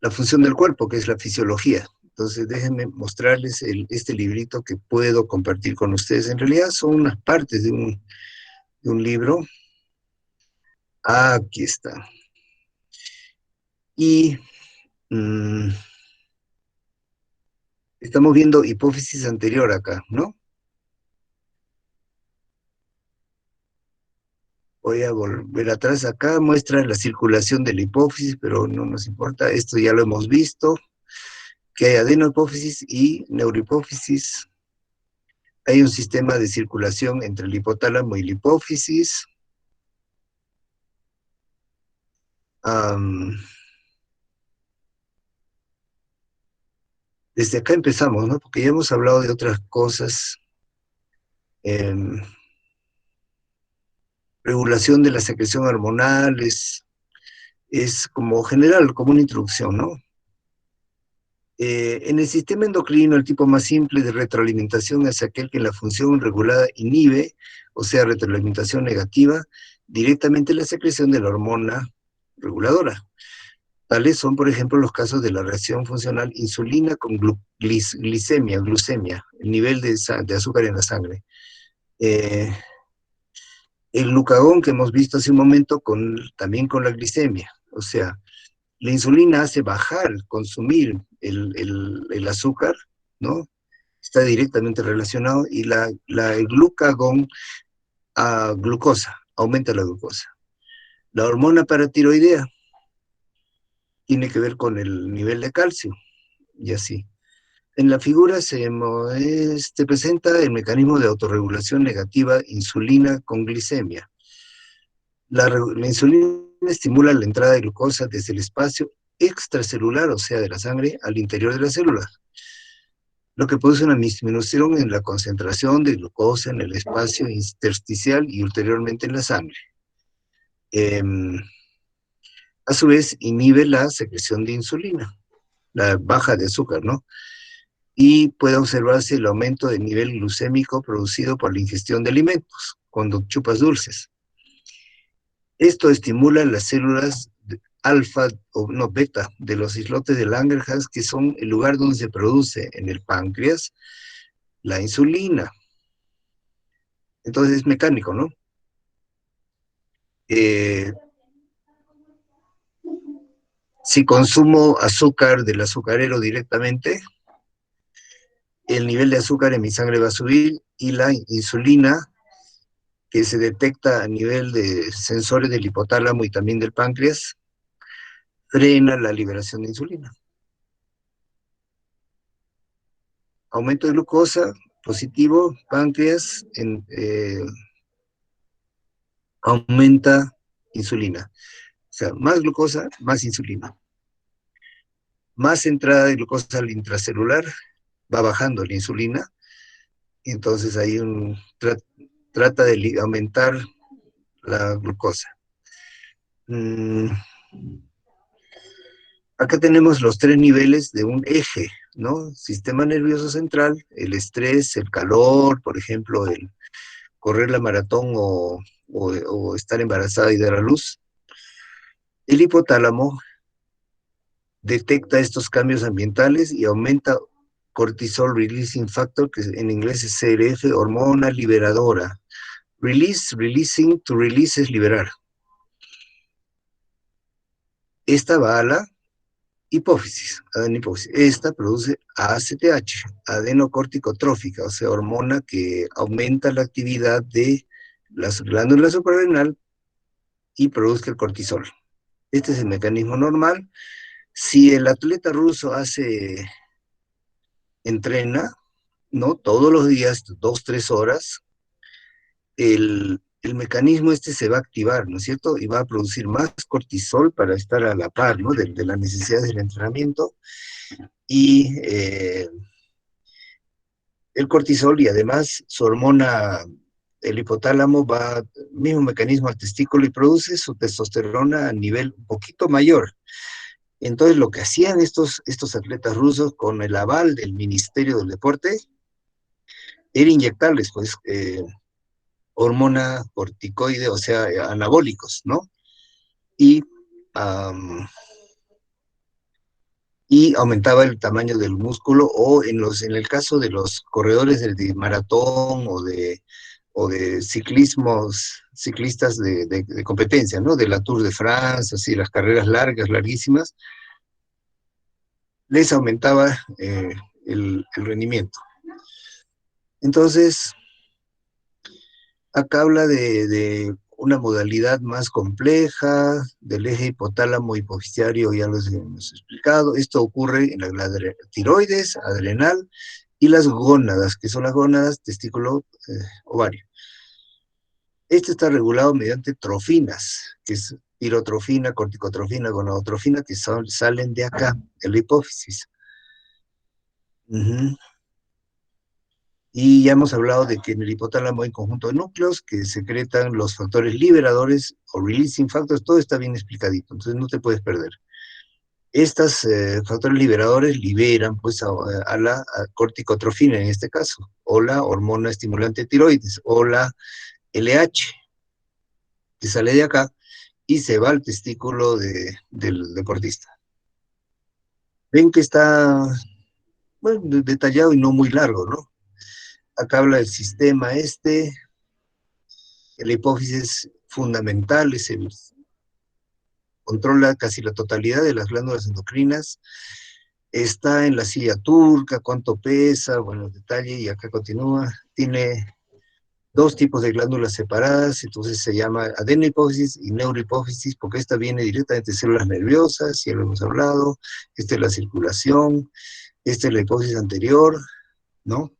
la función del cuerpo, que es la fisiología. Entonces, déjenme mostrarles este librito que puedo compartir con ustedes. En realidad son unas partes de un libro. Aquí está. Y estamos viendo hipófisis anterior acá, ¿no? Voy a volver atrás. Acá muestra la circulación de la hipófisis, pero no nos importa. Esto ya lo hemos visto, que hay adenohipófisis y neurohipófisis. Hay un sistema de circulación entre el hipotálamo y la hipófisis. Desde acá empezamos, ¿no? Porque ya hemos hablado de otras cosas. Regulación de la secreción hormonal es como general, como una introducción, ¿no? En el sistema endocrino, el tipo más simple de retroalimentación es aquel que la función regulada inhibe, o sea, retroalimentación negativa, directamente la secreción de la hormona reguladora. Tales son, por ejemplo, los casos de la reacción funcional insulina con glucemia, el nivel de azúcar en la sangre. El glucagón que hemos visto hace un momento también con la glicemia, o sea, la insulina hace bajar, consumir el azúcar, ¿no? Está directamente relacionado, y el glucagón a glucosa, aumenta la glucosa. La hormona paratiroidea tiene que ver con el nivel de calcio, y así. En la figura se presenta el mecanismo de autorregulación negativa insulina con glicemia. La insulina estimula la entrada de glucosa desde el espacio extracelular, o sea, de la sangre, al interior de la célula, lo que produce una disminución en la concentración de glucosa en el espacio intersticial y ulteriormente en la sangre. A su vez, inhibe la secreción de insulina, la baja de azúcar, ¿no? Y puede observarse el aumento del nivel glucémico producido por la ingestión de alimentos, cuando chupas dulces. Esto estimula las células alfa o no beta de los islotes de Langerhans, que son el lugar donde se produce en el páncreas la insulina. Entonces es mecánico, ¿no? Si consumo azúcar del azucarero directamente, el nivel de azúcar en mi sangre va a subir, y la insulina, que se detecta a nivel de sensores del hipotálamo y también del páncreas, frena la liberación de insulina. Aumento de glucosa, positivo, páncreas, aumenta insulina. O sea, más glucosa, más insulina. Más entrada de glucosa al intracelular, va bajando la insulina, y entonces hay trata de aumentar la glucosa. Acá tenemos los 3 niveles de un eje, ¿no? Sistema nervioso central, el estrés, el calor, por ejemplo, el correr la maratón o estar embarazada y dar a luz. El hipotálamo, detecta estos cambios ambientales y aumenta cortisol releasing factor, que en inglés es CRF, hormona liberadora. Release, releasing, to release es liberar. Esta va a la hipófisis, adenohipófisis. Esta produce ACTH, adenocorticotrófica, o sea, hormona que aumenta la actividad de las glándulas suprarrenal y produce el cortisol. Este es el mecanismo normal. Si el atleta ruso entrena, ¿no? Todos los días, 2, 3 horas, el mecanismo este se va a activar, ¿no es cierto? Y va a producir más cortisol para estar a la par, ¿no? De las necesidades del entrenamiento. Y el cortisol y además su hormona, el hipotálamo, va, mismo mecanismo al testículo y produce su testosterona a nivel un poquito mayor. Entonces lo que hacían estos atletas rusos con el aval del Ministerio del Deporte era inyectarles, pues, hormona corticoide, o sea, anabólicos, ¿no? Y, um, y aumentaba el tamaño del músculo, o en el caso de los corredores de maratón o de ciclistas de competencia, ¿no? De la Tour de France, así, las carreras largas, larguísimas, les aumentaba el rendimiento. Entonces, acá habla de una modalidad más compleja, del eje hipotálamo hipofisiario, ya lo hemos explicado. Esto ocurre en la tiroides, adrenal y las gónadas, que son las gónadas, testículo, ovario. Esto está regulado mediante trofinas, que es tirotrofina, corticotrofina, gonadotrofina, que salen de acá, de la hipófisis. Y ya hemos hablado de que en el hipotálamo hay un conjunto de núcleos que secretan los factores liberadores o releasing factors, todo está bien explicadito, entonces no te puedes perder. Estos factores liberadores liberan pues a la corticotrofina en este caso, o la hormona estimulante de tiroides, o la LH, que sale de acá y se va al testículo del deportista. Ven que está, bueno, detallado y no muy largo, ¿no? Acá habla del sistema la hipófisis es fundamental, controla casi la totalidad de las glándulas endocrinas, está en la silla turca, cuánto pesa, bueno, detalle, y acá continúa, tiene 2 tipos de glándulas separadas, entonces se llama adenohipófisis y neurohipófisis, porque esta viene directamente de células nerviosas, ya lo hemos hablado, esta es la circulación, esta es la hipófisis anterior, ¿no?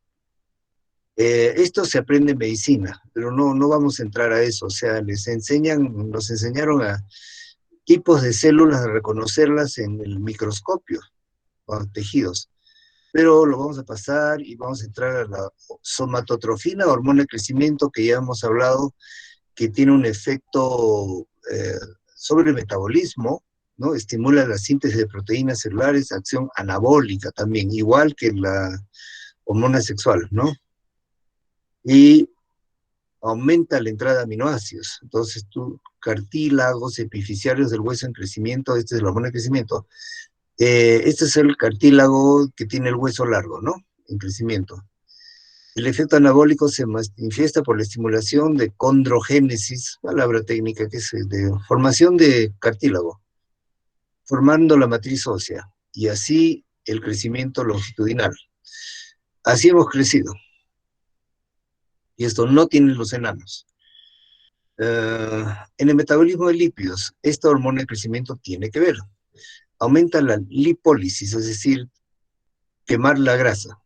Esto se aprende en medicina, pero no vamos a entrar a eso, o sea, nos enseñaron a tipos de células, a reconocerlas en el microscopio, o tejidos, pero lo vamos a pasar y vamos a entrar a la somatotrofina, hormona de crecimiento, que ya hemos hablado, que tiene un efecto sobre el metabolismo, ¿no? Estimula la síntesis de proteínas celulares, acción anabólica también, igual que la hormona sexual, ¿no? Y aumenta la entrada de aminoácidos. Entonces, cartílagos epifisiarios del hueso en crecimiento, este es el hormona de crecimiento. Este es el cartílago que tiene el hueso largo, ¿no? En crecimiento. El efecto anabólico se manifiesta por la estimulación de condrogénesis, palabra técnica que es de formación de cartílago, formando la matriz ósea, y así el crecimiento longitudinal. Así hemos crecido. Y esto no tienen los enanos. En el metabolismo de lípidos, esta hormona de crecimiento tiene que ver. Aumenta la lipólisis, es decir, quemar la grasa.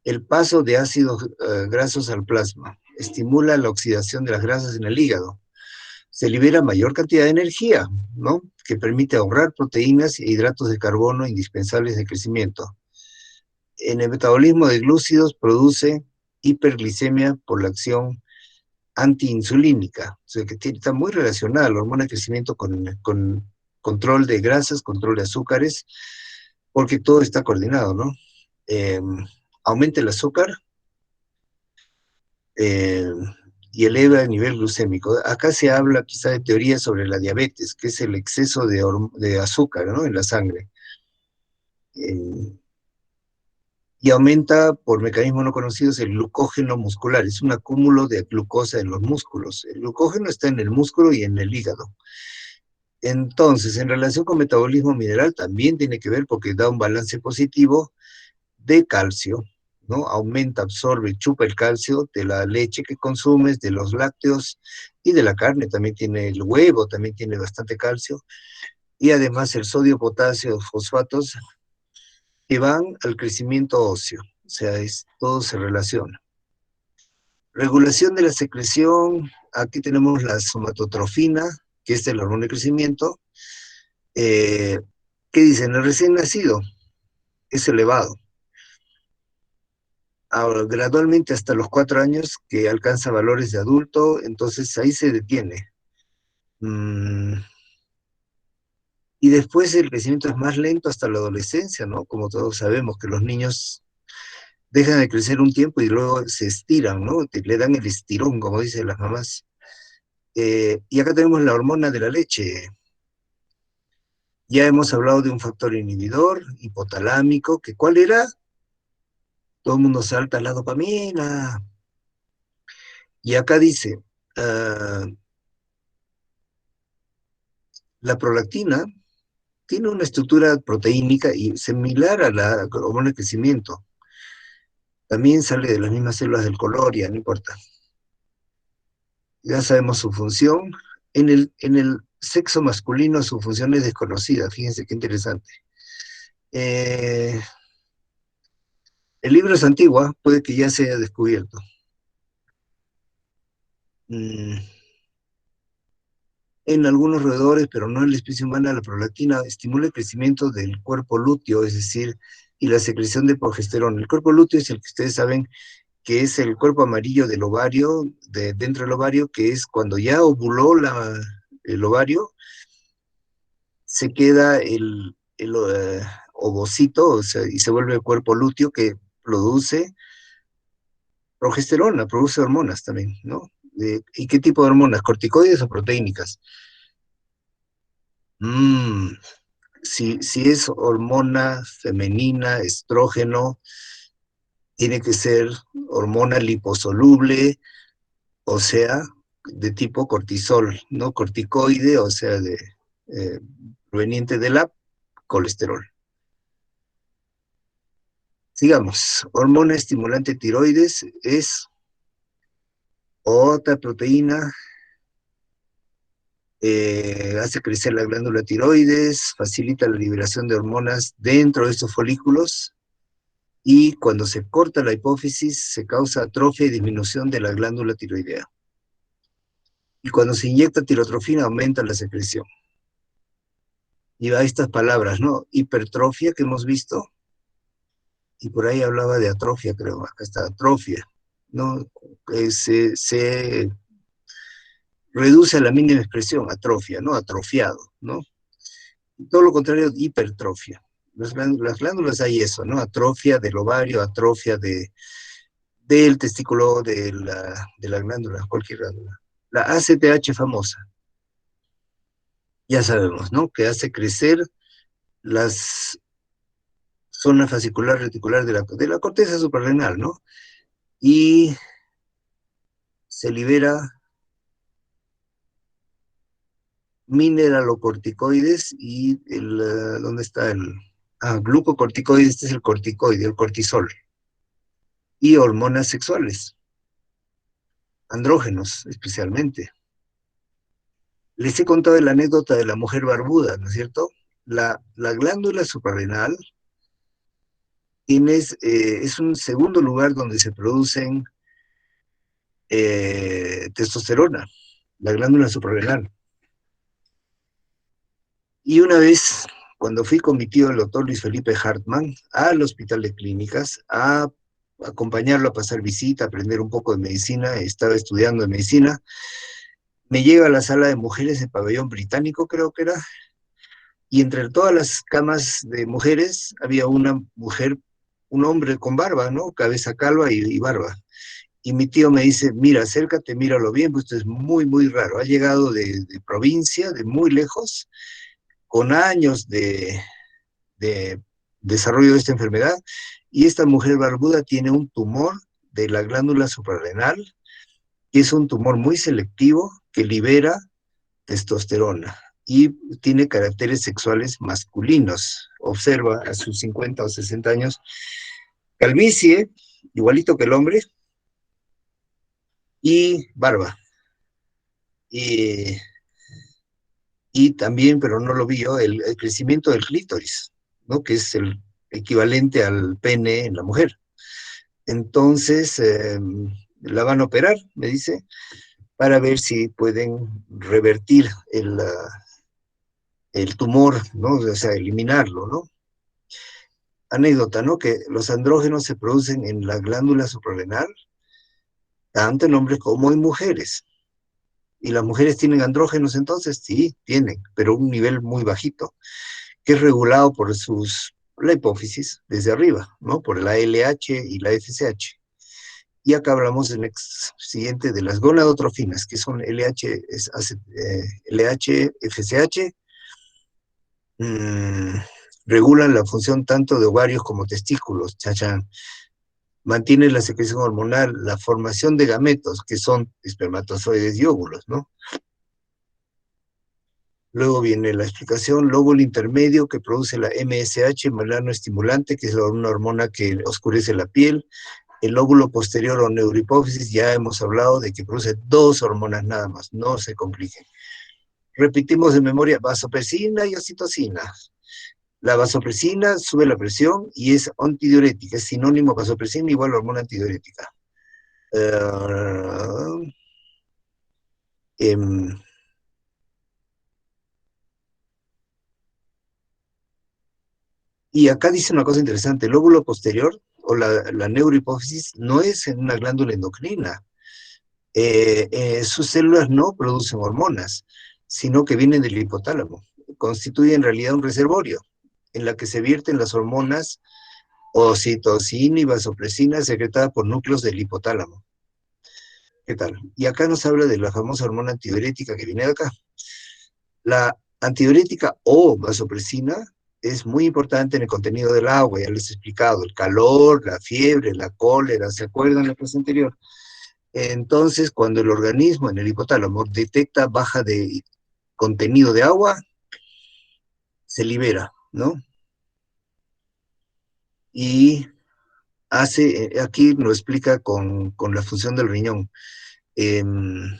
El paso de ácidos grasos al plasma estimula la oxidación de las grasas en el hígado. Se libera mayor cantidad de energía, ¿no? Que permite ahorrar proteínas e hidratos de carbono indispensables de crecimiento. En el metabolismo de glúcidos produce hiperglicemia por la acción antiinsulínica, o sea que está muy relacionada la hormona de crecimiento con control de grasas, control de azúcares, porque todo está coordinado, ¿no? Aumenta el azúcar y eleva el nivel glucémico. Acá se habla quizá de teoría sobre la diabetes, que es el exceso de azúcar, ¿no? En la sangre. y aumenta por mecanismos no conocidos el glucógeno muscular. Es un acúmulo de glucosa en los músculos. El glucógeno está en el músculo y en el hígado. Entonces, en relación con metabolismo mineral, también tiene que ver porque da un balance positivo de calcio, ¿no? Aumenta, absorbe, chupa el calcio de la leche que consumes, de los lácteos y de la carne. También tiene el huevo, también tiene bastante calcio. Y además el sodio, potasio, fosfatos que van al crecimiento óseo. O sea, todo se relaciona. Regulación de la secreción, aquí tenemos la somatotrofina, que es el hormona de crecimiento. ¿Qué dicen? El recién nacido es elevado. Ahora, gradualmente hasta los 4 años que alcanza valores de adulto, entonces ahí se detiene. Y después el crecimiento es más lento hasta la adolescencia, ¿no? Como todos sabemos que los niños dejan de crecer un tiempo y luego se estiran, ¿no? Le dan el estirón, como dicen las mamás. Y acá tenemos la hormona de la leche. Ya hemos hablado de un factor inhibidor, hipotalámico, que ¿cuál era? Todo el mundo salta a la dopamina. Y acá dice, la prolactina tiene una estructura proteínica y similar a la hormona de crecimiento. También sale de las mismas células del color, ya no importa. Ya sabemos su función. En el sexo masculino su función es desconocida, fíjense qué interesante. El libro es antigua, puede que ya se haya descubierto. En algunos roedores, pero no en la especie humana, la prolactina estimula el crecimiento del cuerpo lúteo, es decir, y la secreción de progesterona. El cuerpo lúteo es el que ustedes saben que es el cuerpo amarillo del ovario, dentro del ovario, que es cuando ya ovuló el ovario, se queda el ovocito, o sea, y se vuelve el cuerpo lúteo que produce progesterona, produce hormonas también, ¿no? ¿Y qué tipo de hormonas? ¿Corticoides o proteínicas? Si es hormona femenina, estrógeno, tiene que ser hormona liposoluble, o sea, de tipo cortisol, no corticoide, o sea, eh, proveniente de la colesterol. Sigamos, hormona estimulante tiroides es otra proteína, hace crecer la glándula tiroides, facilita la liberación de hormonas dentro de estos folículos, y cuando se corta la hipófisis se causa atrofia y disminución de la glándula tiroidea. Y cuando se inyecta tirotrofina aumenta la secreción. Y va estas palabras, ¿no? Hipertrofia que hemos visto, y por ahí hablaba de atrofia, creo, acá está atrofia, ¿no? Se reduce a la mínima expresión, atrofia, ¿no? Atrofiado, ¿no? Y todo lo contrario, hipertrofia. Las glándulas hay eso, ¿no? Atrofia del ovario, atrofia del testículo, de la glándula, cualquier glándula. La ACTH famosa, ya sabemos, ¿no? Que hace crecer las zona fascicular reticular de la corteza suprarrenal, ¿no? Y se libera mineralocorticoides y ¿dónde está el? Glucocorticoides, este es el corticoide, el cortisol. Y hormonas sexuales, andrógenos especialmente. Les he contado la anécdota de la mujer barbuda, ¿no es cierto? La glándula suprarrenal es un segundo lugar donde se producen testosterona, la glándula suprarrenal. Y una vez, cuando fui con mi tío, el doctor Luis Felipe Hartmann, al hospital de clínicas, a acompañarlo a pasar visita, a aprender un poco de medicina, estaba estudiando de medicina, me lleva a la sala de mujeres del pabellón británico, creo que era, y entre todas las camas de mujeres había una mujer, un hombre con barba, ¿no? Cabeza calva y barba. Y mi tío me dice, mira, acércate, míralo bien, pues esto es muy, muy raro. Ha llegado de provincia, de muy lejos, con años de desarrollo de esta enfermedad, y esta mujer barbuda tiene un tumor de la glándula suprarrenal, que es un tumor muy selectivo que libera testosterona y tiene caracteres sexuales masculinos. Observa a sus 50 o 60 años, calvicie, igualito que el hombre, y barba. Y, y también, pero no lo vio, el crecimiento del clítoris, ¿no? Que es el equivalente al pene en la mujer. Entonces, la van a operar, me dice, para ver si pueden revertir el tumor, ¿no? O sea, eliminarlo, ¿no? Anécdota, ¿no? Que los andrógenos se producen en la glándula suprarrenal, tanto en hombres como en mujeres. ¿Y las mujeres tienen andrógenos entonces? Sí, tienen, pero un nivel muy bajito, que es regulado por la hipófisis desde arriba, ¿no? Por la LH y la FSH. Y acá hablamos en el siguiente de las gonadotrofinas, que son LH, LH, FSH, regulan la función tanto de ovarios como testículos, chachán. Mantiene la secreción hormonal, la formación de gametos, que son espermatozoides y óvulos, ¿no? Luego viene la explicación, lóbulo intermedio que produce la MSH, melanoestimulante, que es una hormona que oscurece la piel. El lóbulo posterior o neurohipófisis, ya hemos hablado de que produce 2 hormonas nada más, no se compliquen. Repetimos de memoria, vasopresina y oxitocina. La vasopresina sube la presión y es antidiurética, es sinónimo vasopresina igual a hormona antidiurética. Y acá dice una cosa interesante, el lóbulo posterior o la neurohipófisis no es en una glándula endocrina. Sus células no producen hormonas, sino que vienen del hipotálamo. Constituye en realidad un reservorio en la que se vierten las hormonas oxitocina y vasopresina secretadas por núcleos del hipotálamo. ¿Qué tal? Y acá nos habla de la famosa hormona antidiurética que viene de acá. La antidiurética o vasopresina es muy importante en el contenido del agua, ya les he explicado, el calor, la fiebre, la cólera, ¿se acuerdan la clase anterior? Entonces, cuando el organismo en el hipotálamo detecta baja de contenido de agua, se libera, ¿no? Y aquí lo explica con la función del riñón, en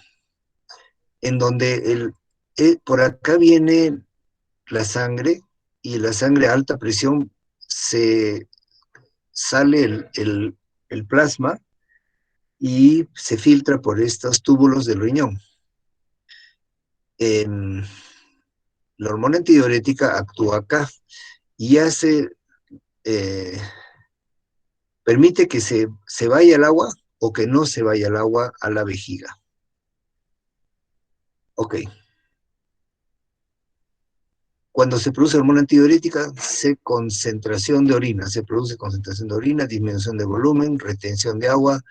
donde por acá viene la sangre, y la sangre a alta presión se sale el plasma y se filtra por estos túbulos del riñón. La hormona antidiurética actúa acá y permite que se vaya el agua o que no se vaya el agua a la vejiga. Ok. Cuando se produce hormona antidiurética, se produce concentración de orina, disminución de volumen, retención de agua,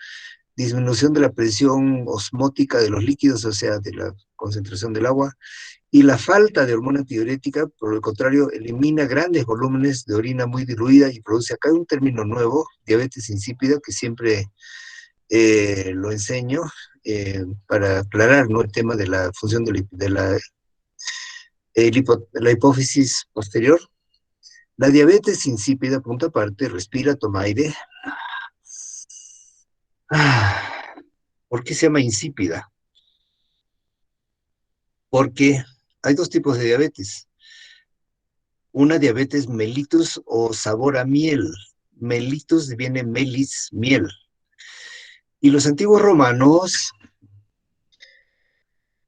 disminución de la presión osmótica de los líquidos, o sea, de la concentración del agua, y la falta de hormona antidiurética, por el contrario, elimina grandes volúmenes de orina muy diluida y produce acá un término nuevo, diabetes insípida, que siempre lo enseño para aclarar, ¿no?, el tema de la función la hipófisis posterior. La diabetes insípida, punto aparte, respira, toma aire. ¿Por qué se llama insípida? Porque hay 2 tipos de diabetes. Una diabetes mellitus o sabor a miel. Mellitus viene melis, miel. Y los antiguos romanos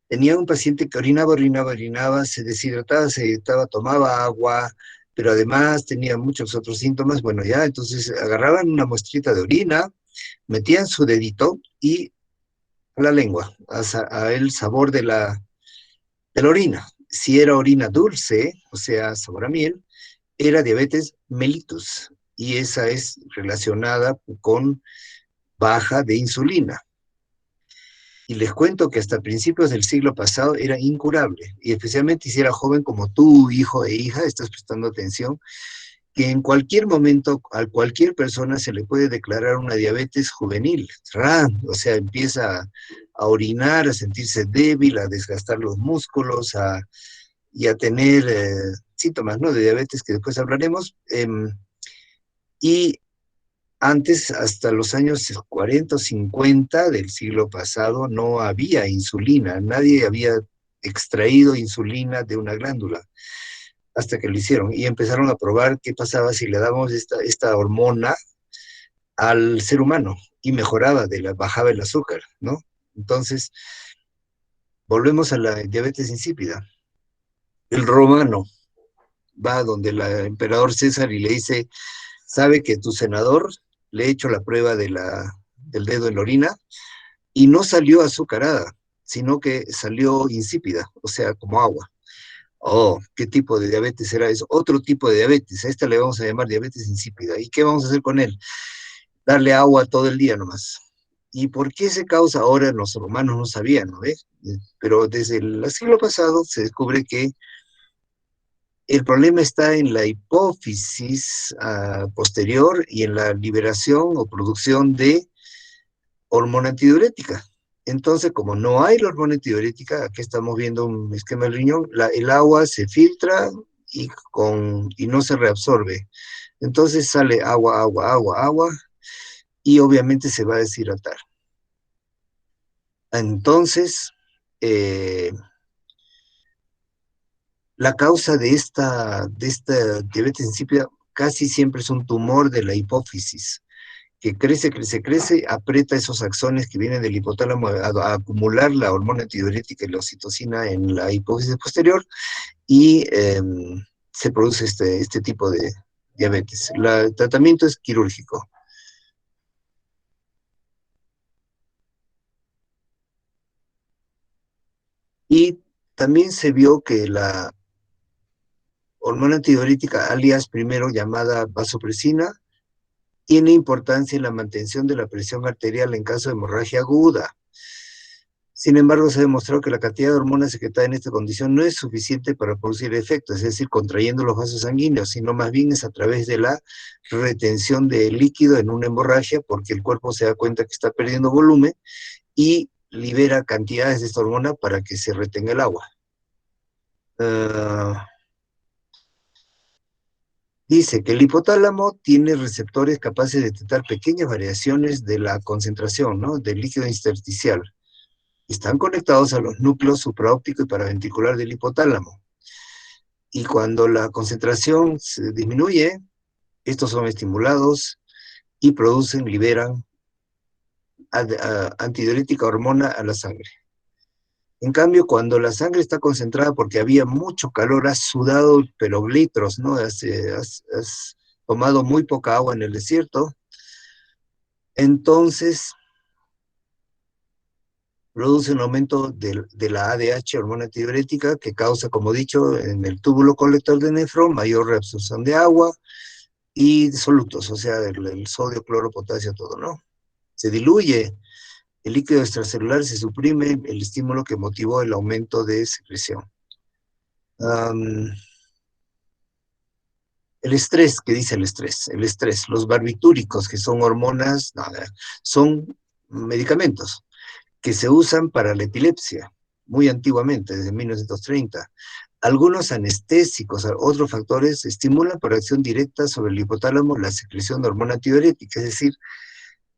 tenían un paciente que orinaba, se deshidrataba, tomaba agua, pero además tenía muchos otros síntomas. Bueno, ya, entonces agarraban una muestrita de orina, metían su dedito y a la lengua, a el sabor de la orina. Si era orina dulce, o sea, sabor a miel, era diabetes mellitus, y esa es relacionada con baja de insulina. Y les cuento que hasta principios del siglo pasado era incurable, y especialmente si era joven como tú, hijo e hija, estás prestando atención, que en cualquier momento a cualquier persona se le puede declarar una diabetes juvenil, o sea, empieza a orinar, a sentirse débil, a desgastar los músculos, y a tener síntomas, ¿no?, de diabetes que después hablaremos. Y antes, hasta los años 40 o 50 del siglo pasado, no había insulina, nadie había extraído insulina de una glándula hasta que lo hicieron y empezaron a probar qué pasaba si le damos esta hormona al ser humano y mejoraba, bajaba el azúcar, ¿no? Entonces, volvemos a la diabetes insípida. El romano va donde el emperador César y le dice, sabe que tu senador le ha hecho la prueba del dedo en la orina y no salió azucarada, sino que salió insípida, o sea, como agua. Oh, ¿qué tipo de diabetes será eso? Otro tipo de diabetes. A esta le vamos a llamar diabetes insípida. ¿Y qué vamos a hacer con él? Darle agua todo el día nomás. ¿Y por qué se causa? Ahora los romanos no sabían, ¿no ves? Pero desde el siglo pasado se descubre que el problema está en la hipófisis posterior y en la liberación o producción de hormona antidiurética. Entonces, como no hay la hormona antidiurética, aquí estamos viendo un esquema del riñón, el agua se filtra y no se reabsorbe. Entonces sale agua, agua, agua, agua, y obviamente se va a deshidratar. Entonces, la causa de esta diabetes insípida casi siempre es un tumor de la hipófisis, que crece, crece, crece, aprieta esos axones que vienen del hipotálamo a acumular la hormona antidiurética y la oxitocina en la hipófisis posterior y se produce este tipo de diabetes. El tratamiento es quirúrgico. Y también se vio que la hormona antidiurética, alias primero llamada vasopresina, tiene importancia en la mantención de la presión arterial en caso de hemorragia aguda. Sin embargo, se ha demostrado que la cantidad de hormonas secretada en esta condición no es suficiente para producir efectos, es decir, contrayendo los vasos sanguíneos, sino más bien es a través de la retención de líquido en una hemorragia, porque el cuerpo se da cuenta que está perdiendo volumen y libera cantidades de esta hormona para que se retenga el agua. Dice que el hipotálamo tiene receptores capaces de detectar pequeñas variaciones de la concentración, ¿no?, del líquido intersticial. Están conectados a los núcleos supraóptico y paraventricular del hipotálamo. Y cuando la concentración se disminuye, estos son estimulados y liberan antidiurética hormona a la sangre. En cambio, cuando la sangre está concentrada porque había mucho calor, has sudado pero litros, ¿no? Has tomado muy poca agua en el desierto, entonces produce un aumento de la ADH, hormona antidiurética, que causa, como he dicho, en el túbulo colector de nefrón, mayor reabsorción de agua y solutos, o sea, el sodio, cloro, potasio, todo, ¿no? Se diluye el líquido extracelular, se suprime el estímulo que motivó el aumento de secreción. El estrés, ¿qué dice el estrés? El estrés, los barbitúricos, que son hormonas, no, son medicamentos que se usan para la epilepsia, muy antiguamente, desde 1930. Algunos anestésicos, otros factores, estimulan por acción directa sobre el hipotálamo la secreción de hormona antidiurética, es decir,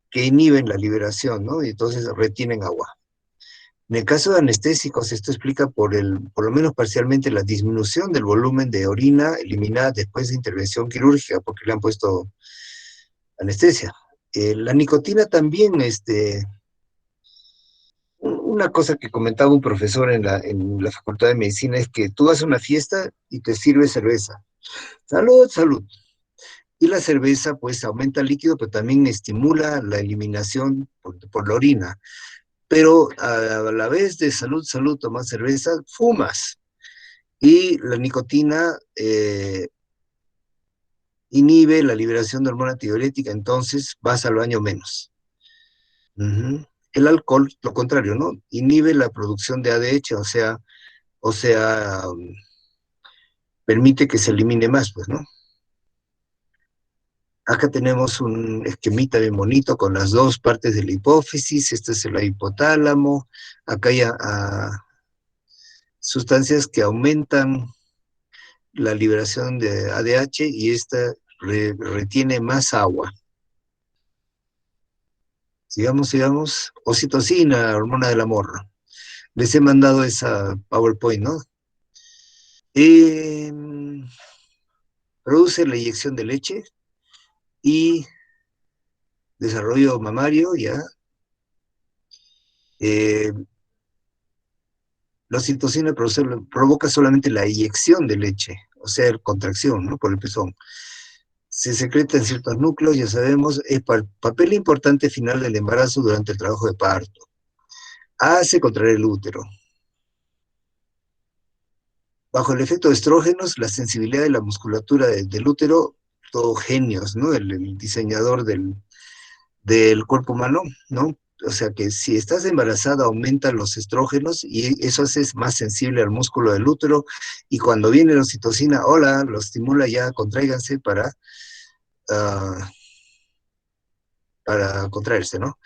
que inhiben la liberación, ¿no? Y entonces retienen agua. En el caso de anestésicos, esto explica por lo menos parcialmente la disminución del volumen de orina eliminada después de intervención quirúrgica, porque le han puesto anestesia. La nicotina también, una cosa que comentaba un profesor en la Facultad de Medicina es que tú vas a una fiesta y te sirve cerveza. Salud, salud. Y la cerveza pues aumenta el líquido, pero también estimula la eliminación por la orina. Pero a la vez de salud, salud, tomas cerveza, fumas. Y la nicotina inhibe la liberación de hormona antidiurética, entonces vas al baño menos. El alcohol, lo contrario, ¿no? Inhibe la producción de ADH, o sea, permite que se elimine más, pues, ¿no? Acá tenemos un esquemita bien bonito con las dos partes de la hipófisis. Este es el hipotálamo. Acá hay sustancias que aumentan la liberación de ADH y esta retiene más agua. Sigamos. Oxitocina, hormona del amor. Les he mandado esa PowerPoint, ¿no? Produce la inyección de leche y desarrollo mamario, ¿ya? La oxitocina provoca solamente la inyección de leche, o sea, contracción, ¿no? Por el pezón. Se secreta en ciertos núcleos, ya sabemos, es papel importante final del embarazo durante el trabajo de parto. Hace contraer el útero. Bajo el efecto de estrógenos, la sensibilidad de la musculatura del útero, todo genios, ¿no? El diseñador del cuerpo humano, ¿no? O sea que si estás embarazada aumentan los estrógenos y eso hace más sensible al músculo del útero y cuando viene la oxitocina, hola, lo estimula ya, contráiganse uh, para contraerse, ¿no?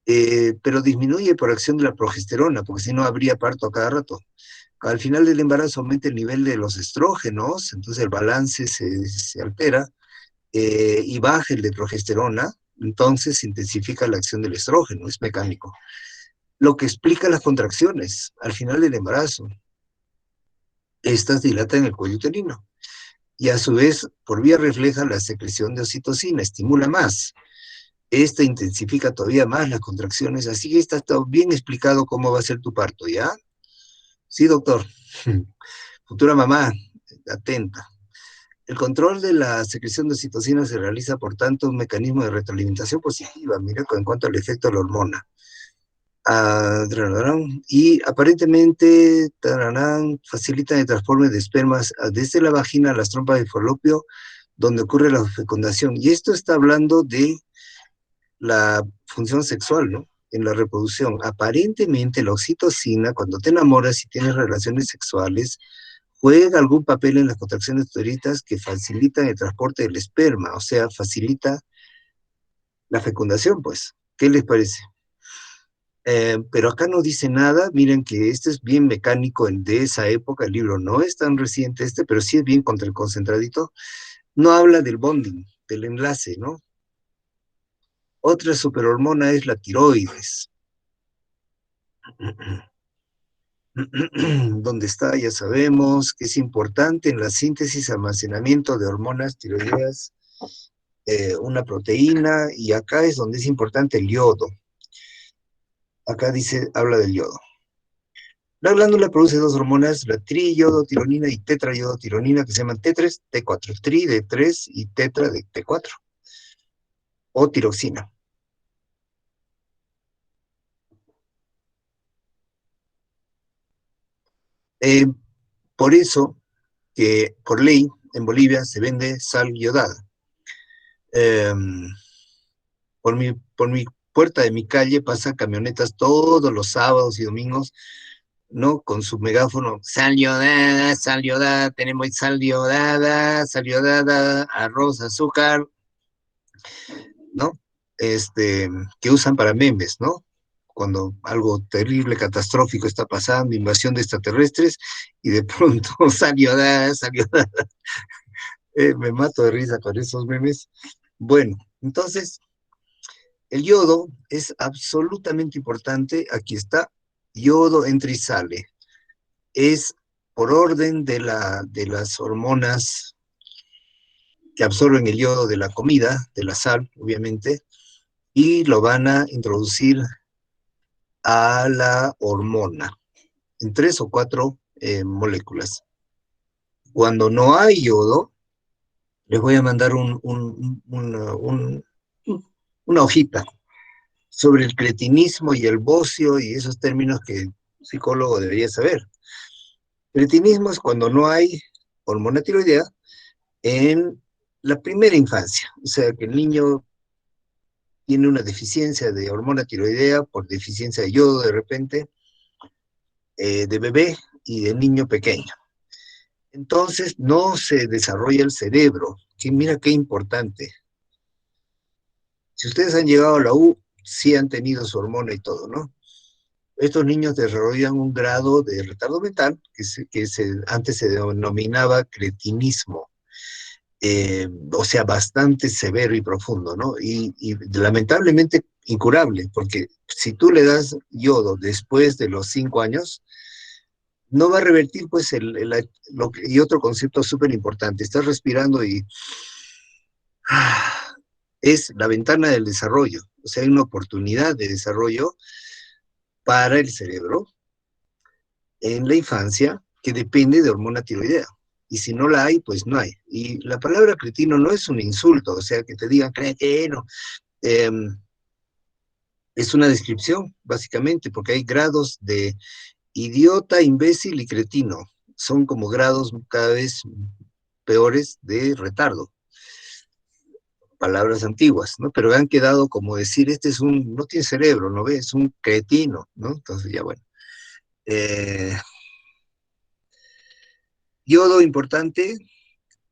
Pero disminuye por acción de la progesterona, porque si no habría parto a cada rato. Al final del embarazo aumenta el nivel de los estrógenos, entonces el balance se altera, y baja el de progesterona, entonces se intensifica la acción del estrógeno, es mecánico. Lo que explica las contracciones al final del embarazo. Estas dilatan el cuello uterino y a su vez, por vía refleja, la secreción de oxitocina, estimula más. Esta intensifica todavía más las contracciones, así que está todo bien explicado cómo va a ser tu parto, ¿ya? Sí, doctor. Futura mamá, atenta. El control de la secreción de oxitocina se realiza, por tanto, un mecanismo de retroalimentación positiva, mira, en cuanto al efecto de la hormona. Y aparentemente facilitan el transporte de espermas desde la vagina a las trompas de falopio, donde ocurre la fecundación. Y esto está hablando de la función sexual, ¿no? En la reproducción. Aparentemente la oxitocina, cuando te enamoras y tienes relaciones sexuales, juega algún papel en las contracciones uterinas que facilitan el transporte del esperma, o sea, facilita la fecundación, pues. ¿Qué les parece? Pero acá no dice nada, miren que este es bien mecánico de esa época, el libro no es tan reciente pero sí es bien contra el concentradito, no habla del bonding, del enlace, ¿no? Otra superhormona es la tiroides. ¿Dónde está? Ya sabemos que es importante en la síntesis y almacenamiento de hormonas tiroideas, una proteína, y acá es donde es importante el yodo. Acá habla del yodo. La glándula produce dos hormonas, la triiodotironina y tetraiodotironina, que se llaman T3, T4, tri de 3 y tetra de T4, o tiroxina. Por eso que por ley en Bolivia se vende sal yodada. Por mi puerta de mi calle pasan camionetas todos los sábados y domingos, ¿no? Con su megáfono, sal yodada, tenemos sal yodada, arroz, azúcar, ¿no? Que usan para memes, ¿no? Cuando algo terrible, catastrófico está pasando, invasión de extraterrestres, y de pronto salió da. Me mato de risa con esos memes. Bueno, entonces, el yodo es absolutamente importante. Aquí está, yodo entra y sale. Es por orden de las hormonas que absorben el yodo de la comida, de la sal, obviamente, y lo van a introducir a la hormona en 3 o 4 moléculas. Cuando no hay yodo, les voy a mandar una hojita sobre el cretinismo y el bocio y esos términos que un psicólogo debería saber. Cretinismo es cuando no hay hormona tiroidea en la primera infancia, o sea que el niño tiene una deficiencia de hormona tiroidea por deficiencia de yodo de repente, de bebé y de niño pequeño. Entonces no se desarrolla el cerebro, que mira qué importante. Si ustedes han llegado a la U, sí han tenido su hormona y todo, ¿no? Estos niños desarrollan un grado de retardo mental antes se denominaba cretinismo, o sea, bastante severo y profundo, ¿no? Y lamentablemente incurable, porque si tú le das yodo después de los 5 años, no va a revertir, pues, y otro concepto súper importante, estás respirando y es la ventana del desarrollo, o sea, hay una oportunidad de desarrollo para el cerebro en la infancia que depende de hormona tiroidea. Y si no la hay, pues no hay. Y la palabra cretino no es un insulto, o sea, que te digan cretino. Eh, es una descripción, básicamente, porque hay grados de idiota, imbécil y cretino. Son como grados cada vez peores de retardo. Palabras antiguas, ¿no? Pero han quedado como decir, no tiene cerebro, ¿no ves? Es un cretino, ¿no? Entonces ya bueno. Yodo importante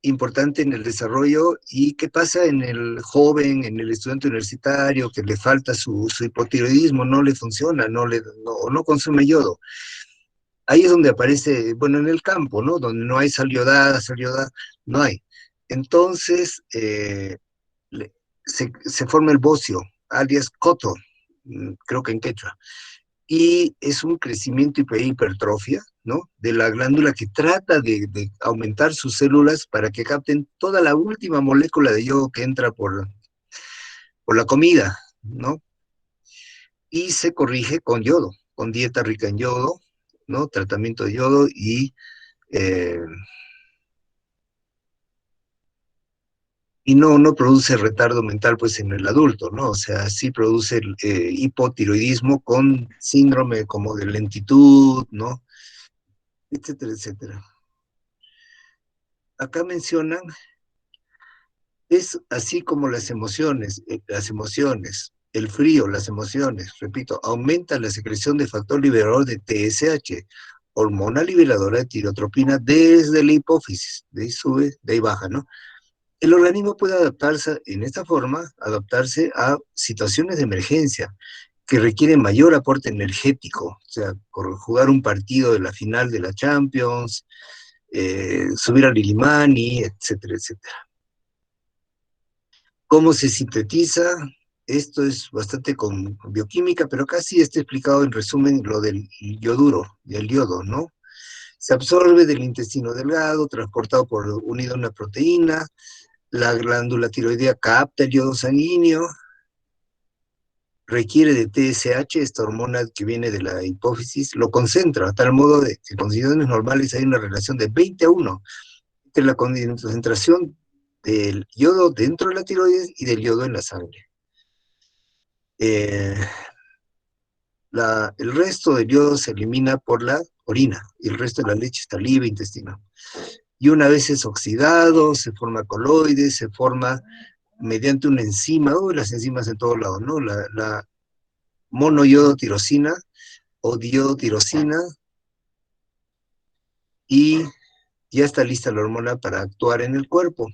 en el desarrollo. ¿Y qué pasa en el joven, en el estudiante universitario que le falta su hipotiroidismo, no le funciona, no consume yodo? Ahí es donde aparece, bueno, en el campo, ¿no? Donde no hay sal yodada, no hay. Entonces, le- se forma el bocio, alias coto, creo que en quechua, y es un crecimiento y hipertrofia, ¿no? De la glándula que trata de aumentar sus células para que capten toda la última molécula de yodo que entra por la comida, ¿no? Y se corrige con yodo, con dieta rica en yodo, ¿no? Tratamiento de yodo eh, y no produce retardo mental pues en el adulto, ¿no? O sea, sí produce hipotiroidismo con síndrome como de lentitud, ¿no? Etcétera, etcétera. Acá mencionan, es así como las emociones, el frío, las emociones, repito, aumenta la secreción de factor liberador de TSH, hormona liberadora de tirotropina desde la hipófisis, de ahí sube, de ahí baja, ¿no? El organismo puede adaptarse en esta forma, adaptarse a situaciones de emergencia que requieren mayor aporte energético, o sea, jugar un partido de la final de la Champions, subir al Lilimani, etcétera, etcétera. ¿Cómo se sintetiza? Esto es bastante con bioquímica, pero casi está explicado en resumen lo del yoduro, del yodo, ¿no? Se absorbe del intestino delgado, transportado unido a una proteína, la glándula tiroidea capta el yodo sanguíneo, requiere de TSH, esta hormona que viene de la hipófisis, lo concentra a tal modo de que en condiciones normales hay una relación de 20-1 entre la concentración del yodo dentro de la tiroides y del yodo en la sangre. Eh, el resto del yodo se elimina por la orina y el resto de la leche, saliva, intestino. Y una vez es oxidado, se forma coloides, se forma mediante una enzima, las enzimas en todos lados, ¿no? La monoyodotirosina o diodotirosina, y ya está lista la hormona para actuar en el cuerpo.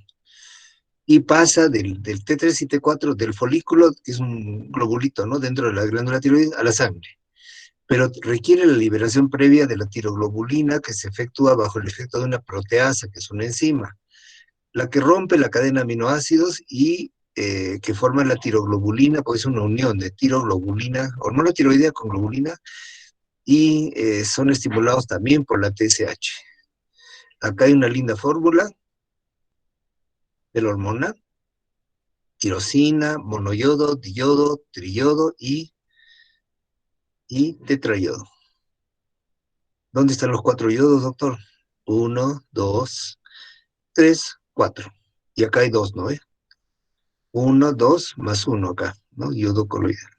Y pasa del T3 y T4, del folículo, que es un globulito, ¿no? Dentro de la glándula tiroides, a la sangre. Pero requiere la liberación previa de la tiroglobulina que se efectúa bajo el efecto de una proteasa, que es una enzima, la que rompe la cadena de aminoácidos y que forma la tiroglobulina, pues es una unión de tiroglobulina, hormona tiroidea con globulina, y son estimulados también por la TSH. Acá hay una linda fórmula de la hormona: tirosina, monoyodo, diyodo, triyodo y tetrayodo. ¿Dónde están los 4 yodos, doctor? 1, 2, 3, 4. Y acá hay 2, ¿no? 1, 2, más 1 acá, ¿no? Yodo coloidal.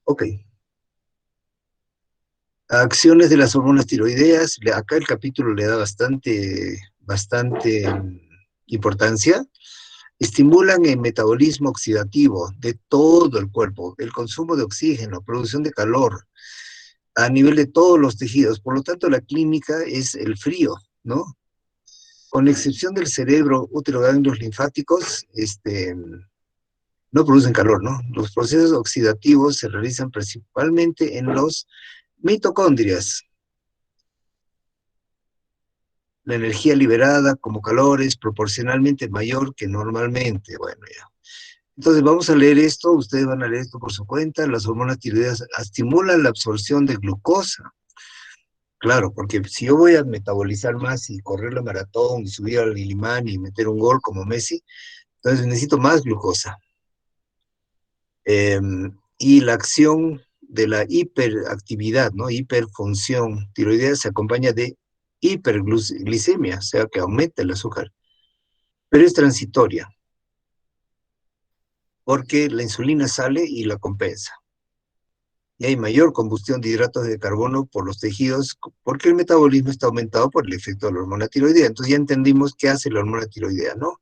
Ok. Acciones de las hormonas tiroideas. Acá el capítulo le da bastante importancia. Estimulan el metabolismo oxidativo de todo el cuerpo, el consumo de oxígeno, producción de calor a nivel de todos los tejidos. Por lo tanto, la clínica es el frío, ¿no? Con excepción del cerebro, útero, ganglios linfáticos, no producen calor, ¿no? Los procesos oxidativos se realizan principalmente en los mitocondrias. La energía liberada como calor es proporcionalmente mayor que normalmente. Bueno, ya. Entonces vamos a leer esto, ustedes van a leer esto por su cuenta. Las hormonas tiroideas estimulan la absorción de glucosa. Claro, porque si yo voy a metabolizar más y correr la maratón y subir al Lilimán y meter un gol como Messi, entonces necesito más glucosa. Y la acción de la hiperactividad, ¿no? Hiperfunción tiroidea se acompaña de hiperglicemia, o sea que aumenta el azúcar, pero es transitoria, porque la insulina sale y la compensa. Y hay mayor combustión de hidratos de carbono por los tejidos, porque el metabolismo está aumentado por el efecto de la hormona tiroidea. Entonces ya entendimos qué hace la hormona tiroidea, ¿no?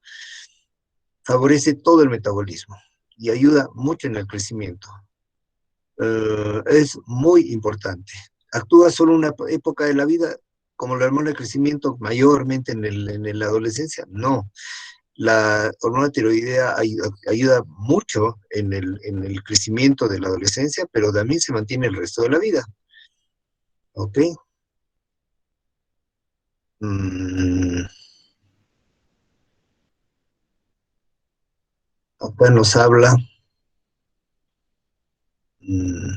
Favorece todo el metabolismo y ayuda mucho en el crecimiento. Es muy importante. Actúa solo una época de la vida, como la hormona de crecimiento, mayormente en la adolescencia. No, la hormona tiroidea ayuda mucho en el crecimiento de la adolescencia, pero también se mantiene el resto de la vida. ¿Ok? Mm, acá nos habla mm,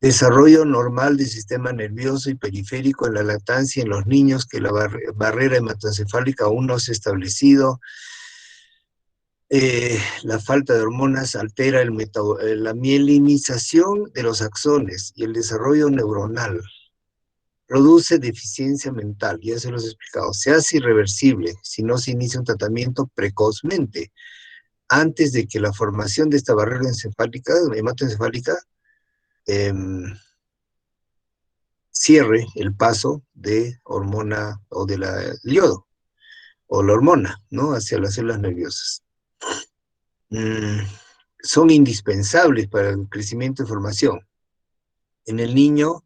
desarrollo normal del sistema nervioso y periférico en la lactancia en los niños, que la barrera hematoencefálica aún no se ha establecido. La falta de hormonas altera la mielinización de los axones y el desarrollo neuronal. Produce deficiencia mental, ya se los he explicado. Se hace irreversible si no se inicia un tratamiento precozmente, antes de que la formación de esta barrera encefálica, hematoencefálica, eh, cierre el paso de hormona o de la yodo, o la hormona, ¿no? Hacia las células nerviosas. Mm, son indispensables para el crecimiento y formación. En el niño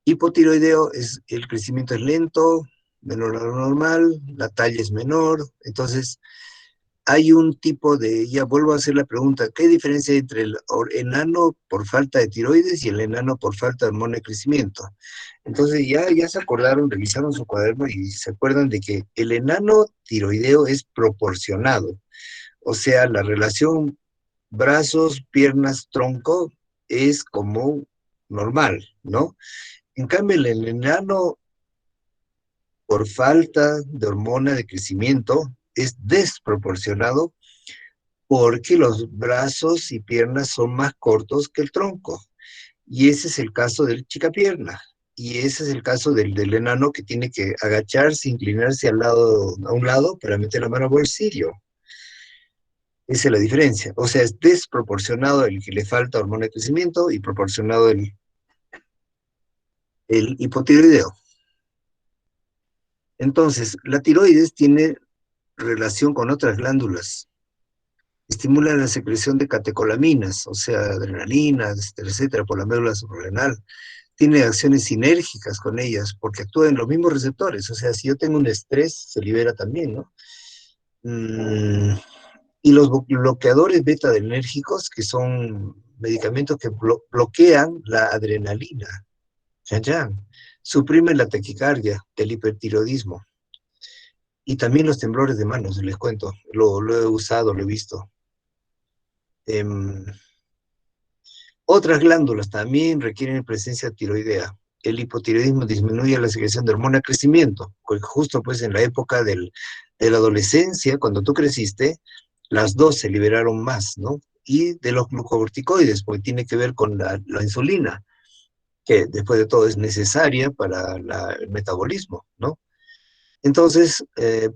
hipotiroideo el crecimiento es lento, menor a lo normal, la talla es menor, entonces hay un tipo de, ya vuelvo a hacer la pregunta, ¿qué diferencia hay entre el enano por falta de tiroides y el enano por falta de hormona de crecimiento? Entonces ya se acordaron, revisaron su cuaderno y se acuerdan de que el enano tiroideo es proporcionado, o sea, la relación brazos, piernas, tronco es como normal, ¿no? En cambio, el enano, por falta de hormona de crecimiento, es desproporcionado porque los brazos y piernas son más cortos que el tronco. Y ese es el caso del chicapierna. Y ese es el caso del enano que tiene que agacharse, inclinarse a un lado para meter la mano al bolsillo. Esa es la diferencia. O sea, es desproporcionado el que le falta hormona de crecimiento y proporcionado el hipotiroideo. Entonces, la tiroides tiene relación con otras glándulas. Estimula la secreción de catecolaminas, o sea, adrenalina, etcétera, por la médula suprarrenal. Tiene acciones sinérgicas con ellas, porque actúa en los mismos receptores. O sea, si yo tengo un estrés, se libera también, ¿no? Y los bloqueadores beta-adrenérgicos, que son medicamentos que bloquean la adrenalina, ya, suprimen la taquicardia, el hipertiroidismo. Y también los temblores de manos, les cuento, lo he usado, lo he visto. Otras glándulas también requieren presencia tiroidea. El hipotiroidismo disminuye la secreción de hormona de crecimiento, justo pues en la época de la adolescencia, cuando tú creciste, las dos se liberaron más, ¿no? Y de los glucocorticoides, porque tiene que ver con la insulina, que después de todo es necesaria para el metabolismo, ¿no? Entonces,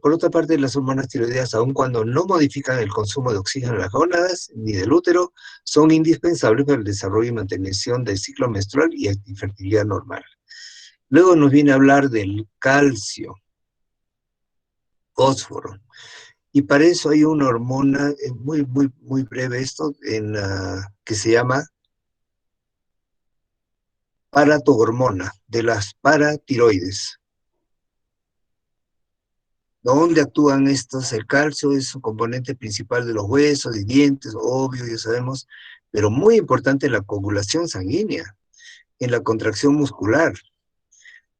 por otra parte, las hormonas tiroideas, aun cuando no modifican el consumo de oxígeno de las gónadas ni del útero, son indispensables para el desarrollo y mantención del ciclo menstrual y fertilidad normal. Luego nos viene a hablar del calcio, fósforo, y para eso hay una hormona, muy breve esto, que se llama paratohormona, de las paratiroides. ¿Dónde actúan estos? El calcio es un componente principal de los huesos y dientes, obvio, ya sabemos, pero muy importante en la coagulación sanguínea, en la contracción muscular.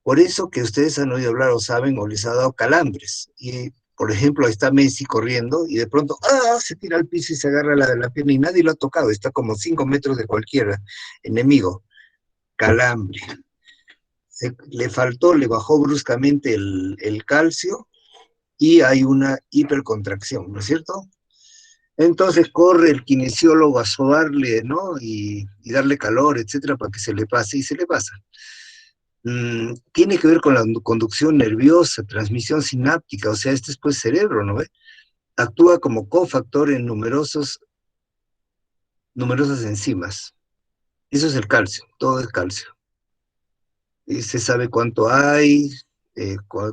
Por eso que ustedes han oído hablar o saben o les ha dado calambres. Y, por ejemplo, ahí está Messi corriendo y de pronto, se tira al piso y se agarra la pierna y nadie lo ha tocado. Está como 5 metros de cualquier enemigo. Calambre. Le bajó bruscamente el calcio y hay una hipercontracción, ¿no es cierto? Entonces corre el kinesiólogo a sobarle, ¿no? Y darle calor, etcétera, para que se le pase y se le pasa. Tiene que ver con la conducción nerviosa, transmisión sináptica, o sea, este es pues cerebro, ¿no ve? Actúa como cofactor en numerosas enzimas. Eso es el calcio, todo es calcio. Y se sabe cuánto hay,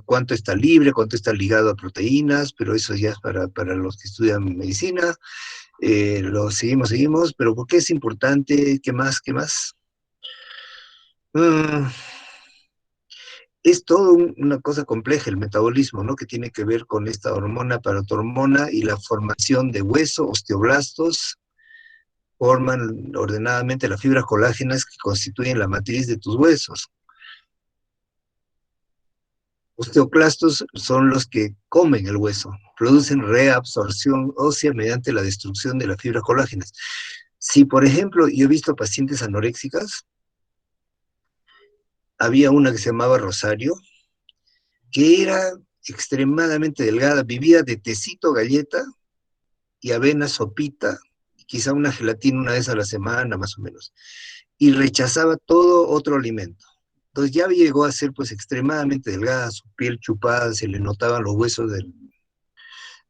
cuánto está libre, cuánto está ligado a proteínas, pero eso ya es para los que estudian medicina. Lo seguimos, pero ¿por qué es importante? ¿Qué más? ¿Qué más? Mm, es todo una cosa compleja el metabolismo, ¿no? Que tiene que ver con esta hormona, paratormona y la formación de hueso, osteoblastos, forman ordenadamente las fibras colágenas que constituyen la matriz de tus huesos. Osteoclastos son los que comen el hueso, producen reabsorción ósea mediante la destrucción de las fibras colágenas. Si, por ejemplo, yo he visto pacientes anoréxicas, había una que se llamaba Rosario, que era extremadamente delgada, vivía de tecito, galleta y avena, sopita, quizá una gelatina una vez a la semana, más o menos, y rechazaba todo otro alimento. Entonces ya llegó a ser pues extremadamente delgada, su piel chupada, se le notaban los huesos de,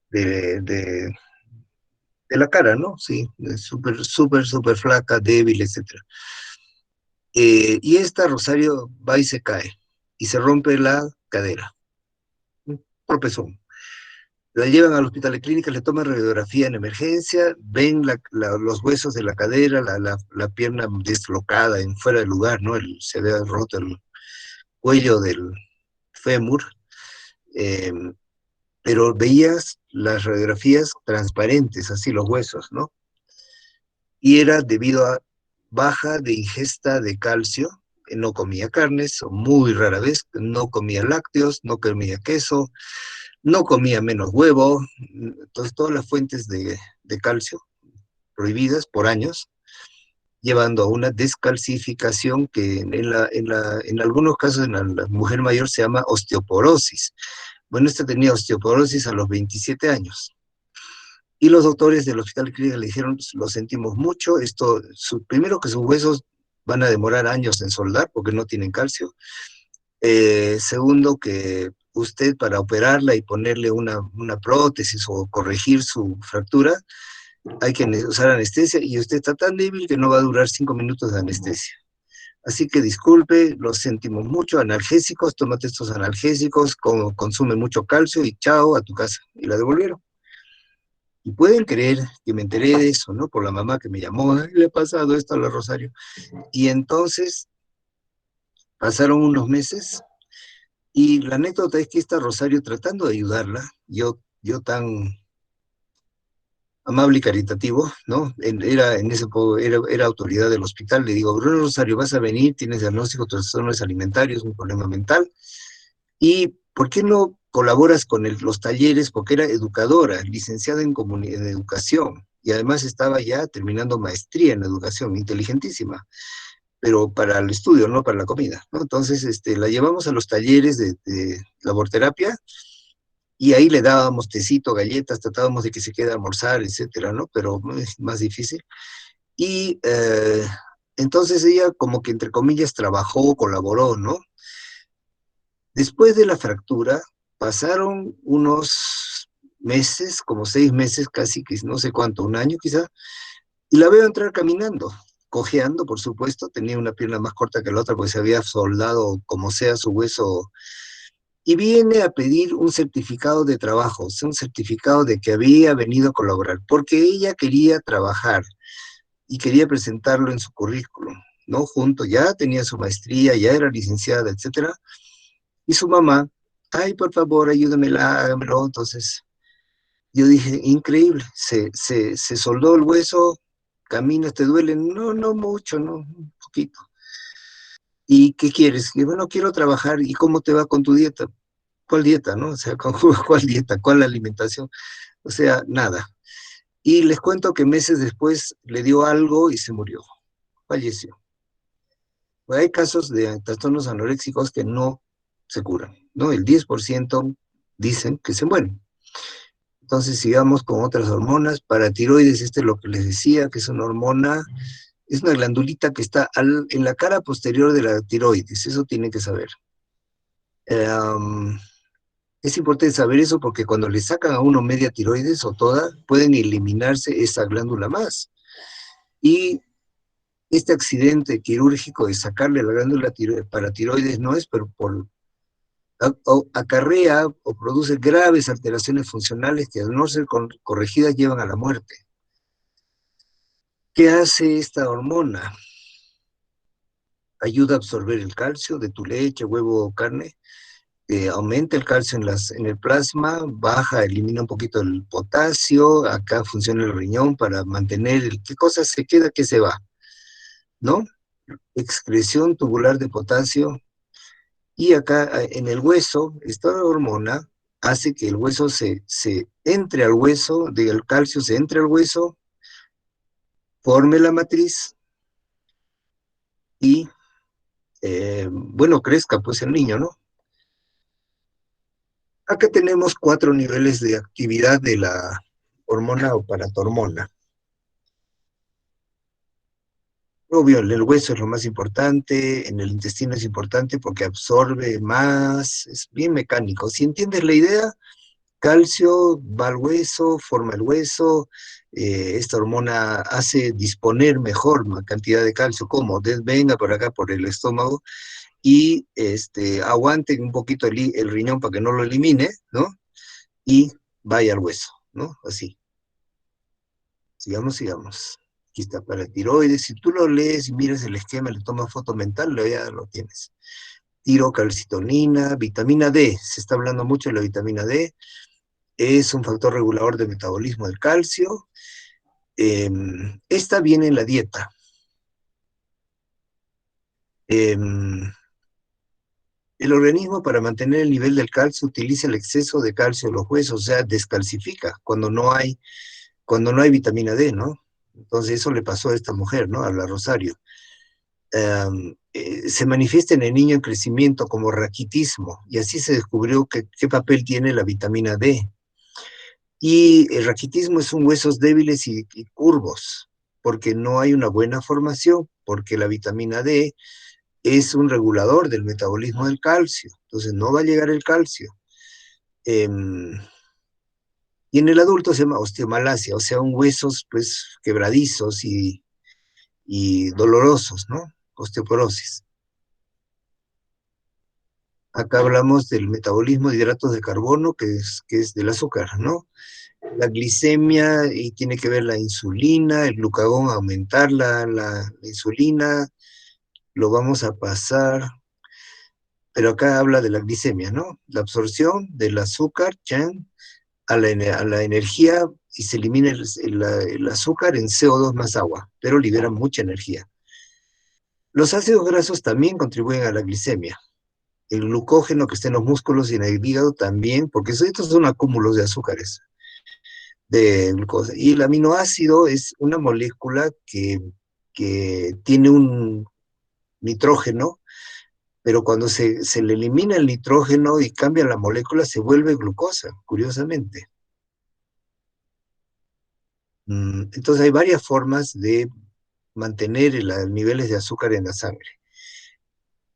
de, de la cara, ¿no? Sí, súper flaca, débil, etcétera. Y esta Rosario va y se cae, y se rompe la cadera, un tropezón. La llevan al hospital de clínicas, le toman radiografía en emergencia, ven los huesos de la cadera, la pierna deslocada, en fuera de lugar, ¿no? Se ve roto el cuello del fémur, eh, pero veías las radiografías transparentes, así los huesos, ¿no? Y era debido a baja de ingesta de calcio, no comía carnes, o muy rara vez, no comía lácteos, no comía queso, no comía menos huevo, entonces todas las fuentes de calcio prohibidas por años, llevando a una descalcificación que en algunos casos en la mujer mayor se llama osteoporosis. Bueno, esta tenía osteoporosis a los 27 años. Y los doctores del hospital clínico le dijeron, lo sentimos mucho, primero que sus huesos van a demorar años en soldar porque no tienen calcio. Segundo, que usted para operarla y ponerle una prótesis o corregir su fractura, hay que usar anestesia y usted está tan débil que no va a durar 5 minutos de anestesia. Así que disculpe, lo sentimos mucho, analgésicos, tómate estos analgésicos, consume mucho calcio y chao, a tu casa. Y la devolvieron. Y pueden creer que me enteré de eso, ¿no? Por la mamá que me llamó, le ha pasado esto a la Rosario. Y entonces pasaron unos meses y la anécdota es que esta Rosario, tratando de ayudarla, yo tan amable y caritativo, ¿no? Era autoridad del hospital, le digo, Bruno Rosario, vas a venir, tienes diagnóstico de trastornos alimentarios, un problema mental, y ¿por qué no colaboras con los talleres? Porque era educadora, licenciada en educación, y además estaba ya terminando maestría en educación, inteligentísima, pero para el estudio, no para la comida, ¿no? Entonces, la llevamos a los talleres de laborterapia, y ahí le dábamos tecito, galletas, tratábamos de que se quede a almorzar, etcétera, ¿no? Pero es más difícil. Y entonces ella como que entre comillas trabajó, colaboró, ¿no? Después de la fractura pasaron unos meses, como 6 meses casi, que no sé cuánto, un año quizá, y la veo entrar caminando, cojeando, por supuesto, tenía una pierna más corta que la otra porque se había soldado como sea su hueso, y viene a pedir un certificado de trabajo, o sea, un certificado de que había venido a colaborar, porque ella quería trabajar y quería presentarlo en su currículum, ¿no? Ya tenía su maestría, ya era licenciada, etcétera, y su mamá ay, por favor, ayúdamela, hágamelo. Entonces, yo dije, increíble, se soldó el hueso, caminas, te duele, no, no mucho, no, un poquito. ¿Y qué quieres? Y bueno, quiero trabajar, ¿y cómo te va con tu dieta? ¿Cuál dieta, no? O sea, ¿cuál dieta? ¿Cuál alimentación? O sea, nada. Y les cuento que meses después le dio algo y se murió, falleció. Pues hay casos de trastornos anoréxicos que no se curan, ¿no? El 10% dicen que se mueren. Entonces sigamos con otras hormonas. Paratiroides, este es lo que les decía, que es una hormona, es una glandulita que está en la cara posterior de la tiroides, eso tienen que saber. Um, es importante saber eso porque cuando le sacan a uno media tiroides o toda, pueden eliminarse esa glándula más. Y este accidente quirúrgico de sacarle la glándula paratiroides no es por acarrea o produce graves alteraciones funcionales que al no ser corregidas llevan a la muerte. ¿Qué hace esta hormona? Ayuda a absorber el calcio de tu leche, huevo o carne, aumenta el calcio en el plasma, baja, elimina un poquito el potasio, acá funciona el riñón para mantener qué cosa se queda, qué se va, ¿no? Excreción tubular de potasio, y acá en el hueso, esta hormona hace que el hueso se entre al hueso, el calcio se entre al hueso, forme la matriz y, bueno, crezca pues el niño, ¿no? Acá tenemos 4 niveles de actividad de la hormona o paratormona. Obvio, el hueso es lo más importante, en el intestino es importante porque absorbe más, es bien mecánico. Si entiendes la idea, calcio va al hueso, forma el hueso, esta hormona hace disponer mejor una cantidad de calcio, como venga por acá por el estómago y aguante un poquito el riñón para que no lo elimine, ¿no? Y vaya al hueso, ¿no? Así. Sigamos. Aquí está para tiroides. Si tú lo lees y miras el esquema, le tomas foto mental, ya lo tienes. Tirocalcitonina, vitamina D. Se está hablando mucho de la vitamina D. Es un factor regulador de metabolismo del calcio. Esta viene en la dieta. El organismo para mantener el nivel del calcio utiliza el exceso de calcio en los huesos, o sea, descalcifica cuando no hay vitamina D, ¿no? Entonces eso le pasó a esta mujer, ¿no? A la Rosario. Se manifiesta en el niño en crecimiento como raquitismo, y así se descubrió qué papel tiene la vitamina D. Y el raquitismo son huesos débiles y curvos, porque no hay una buena formación, porque la vitamina D es un regulador del metabolismo del calcio, entonces no va a llegar el calcio. Y en el adulto se llama osteomalacia, o sea, un huesos pues quebradizos y dolorosos, ¿no? Osteoporosis. Acá hablamos del metabolismo de hidratos de carbono, que es del azúcar, ¿no? La glicemia, y tiene que ver la insulina, el glucagón, aumentar la insulina, lo vamos a pasar, pero acá habla de la glicemia, ¿no? La absorción del azúcar, chan, a la energía, y se elimina el azúcar en CO2 más agua, pero libera mucha energía. Los ácidos grasos también contribuyen a la glicemia. El glucógeno que está en los músculos y en el hígado también, porque estos son acúmulos de azúcares, de glucosa. Y el aminoácido es una molécula que tiene un nitrógeno, pero cuando se le elimina el nitrógeno y cambia la molécula, se vuelve glucosa, curiosamente. Entonces hay varias formas de mantener los niveles de azúcar en la sangre.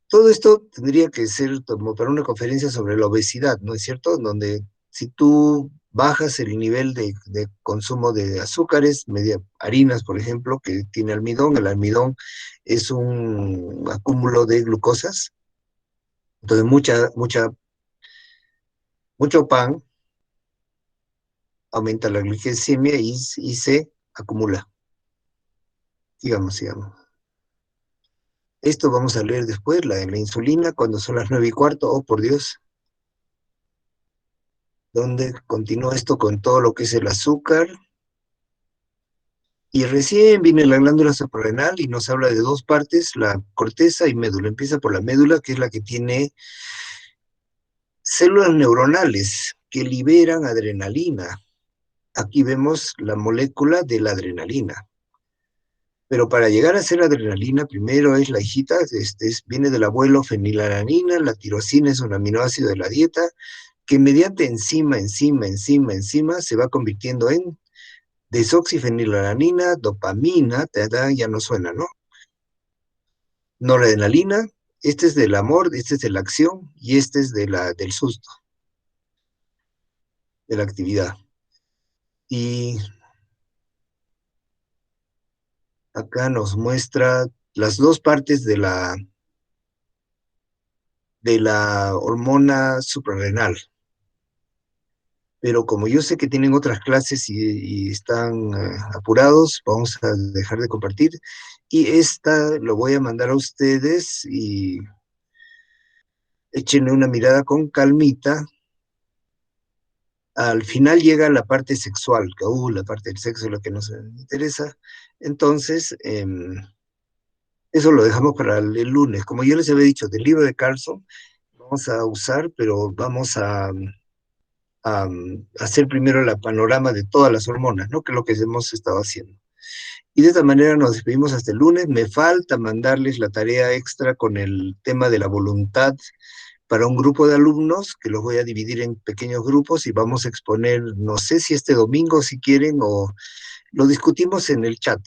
Todo esto tendría que ser como para una conferencia sobre la obesidad, ¿no es cierto? Donde si tú bajas el nivel de consumo de azúcares, harinas, por ejemplo, que tiene almidón, el almidón es un acúmulo de glucosas, entonces mucho pan aumenta la glicemia y se acumula. Sigamos. Esto vamos a leer después, la insulina, cuando son las 9:15, oh por Dios. donde continúa esto con todo lo que es el azúcar. Y recién viene la glándula suprarrenal y nos habla de dos partes, la corteza y médula. Empieza por la médula, que es la que tiene células neuronales que liberan adrenalina. Aquí vemos la molécula de la adrenalina. Pero para llegar a ser adrenalina, primero es la hijita, viene del abuelo fenilalanina, la tirosina es un aminoácido de la dieta, que mediante enzima, se va convirtiendo en desoxifenilalanina, dopamina, ya no suena, ¿no? Noradrenalina, este es del amor, este es de la acción, y este es del susto, de la actividad. Y acá nos muestra las dos partes de la hormona suprarrenal. Pero como yo sé que tienen otras clases y están apurados, vamos a dejar de compartir. Y esta lo voy a mandar a ustedes y échenle una mirada con calmita. Al final llega la parte sexual, que la parte del sexo es lo que nos interesa. Entonces, eso lo dejamos para el lunes. Como yo les había dicho, del libro de Carlson, vamos a usar, pero vamos a hacer primero la panorama de todas las hormonas, ¿no? Que es lo que hemos estado haciendo. Y de esta manera nos despedimos hasta el lunes. Me falta mandarles la tarea extra con el tema de la voluntad para un grupo de alumnos, que los voy a dividir en pequeños grupos y vamos a exponer, no sé si este domingo, si quieren, o lo discutimos en el chat.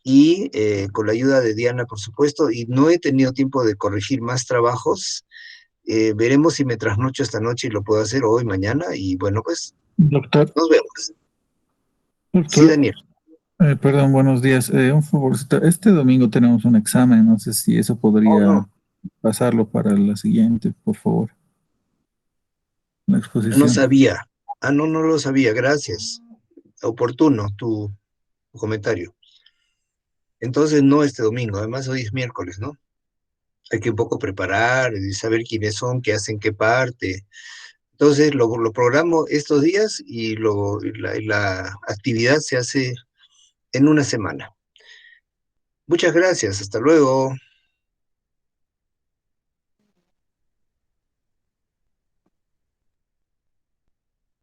Y con la ayuda de Diana, por supuesto, y no he tenido tiempo de corregir más trabajos. Veremos si me trasnocho esta noche y lo puedo hacer hoy, mañana, y bueno, pues Doctor, nos vemos. Sí, doctor, Daniel. perdón, buenos días. Un favorcito, este domingo tenemos un examen, no sé si eso Oh, podría no, pasarlo para la siguiente, por favor, la no exposición. sabía. Ah, no, no lo sabía, gracias. Oportuno tu comentario. Entonces, no este domingo, además hoy es miércoles, ¿no? Hay que un poco preparar y saber quiénes son, qué hacen, qué parte. Entonces, lo programo estos días y la actividad se hace en una semana. Muchas gracias, hasta luego.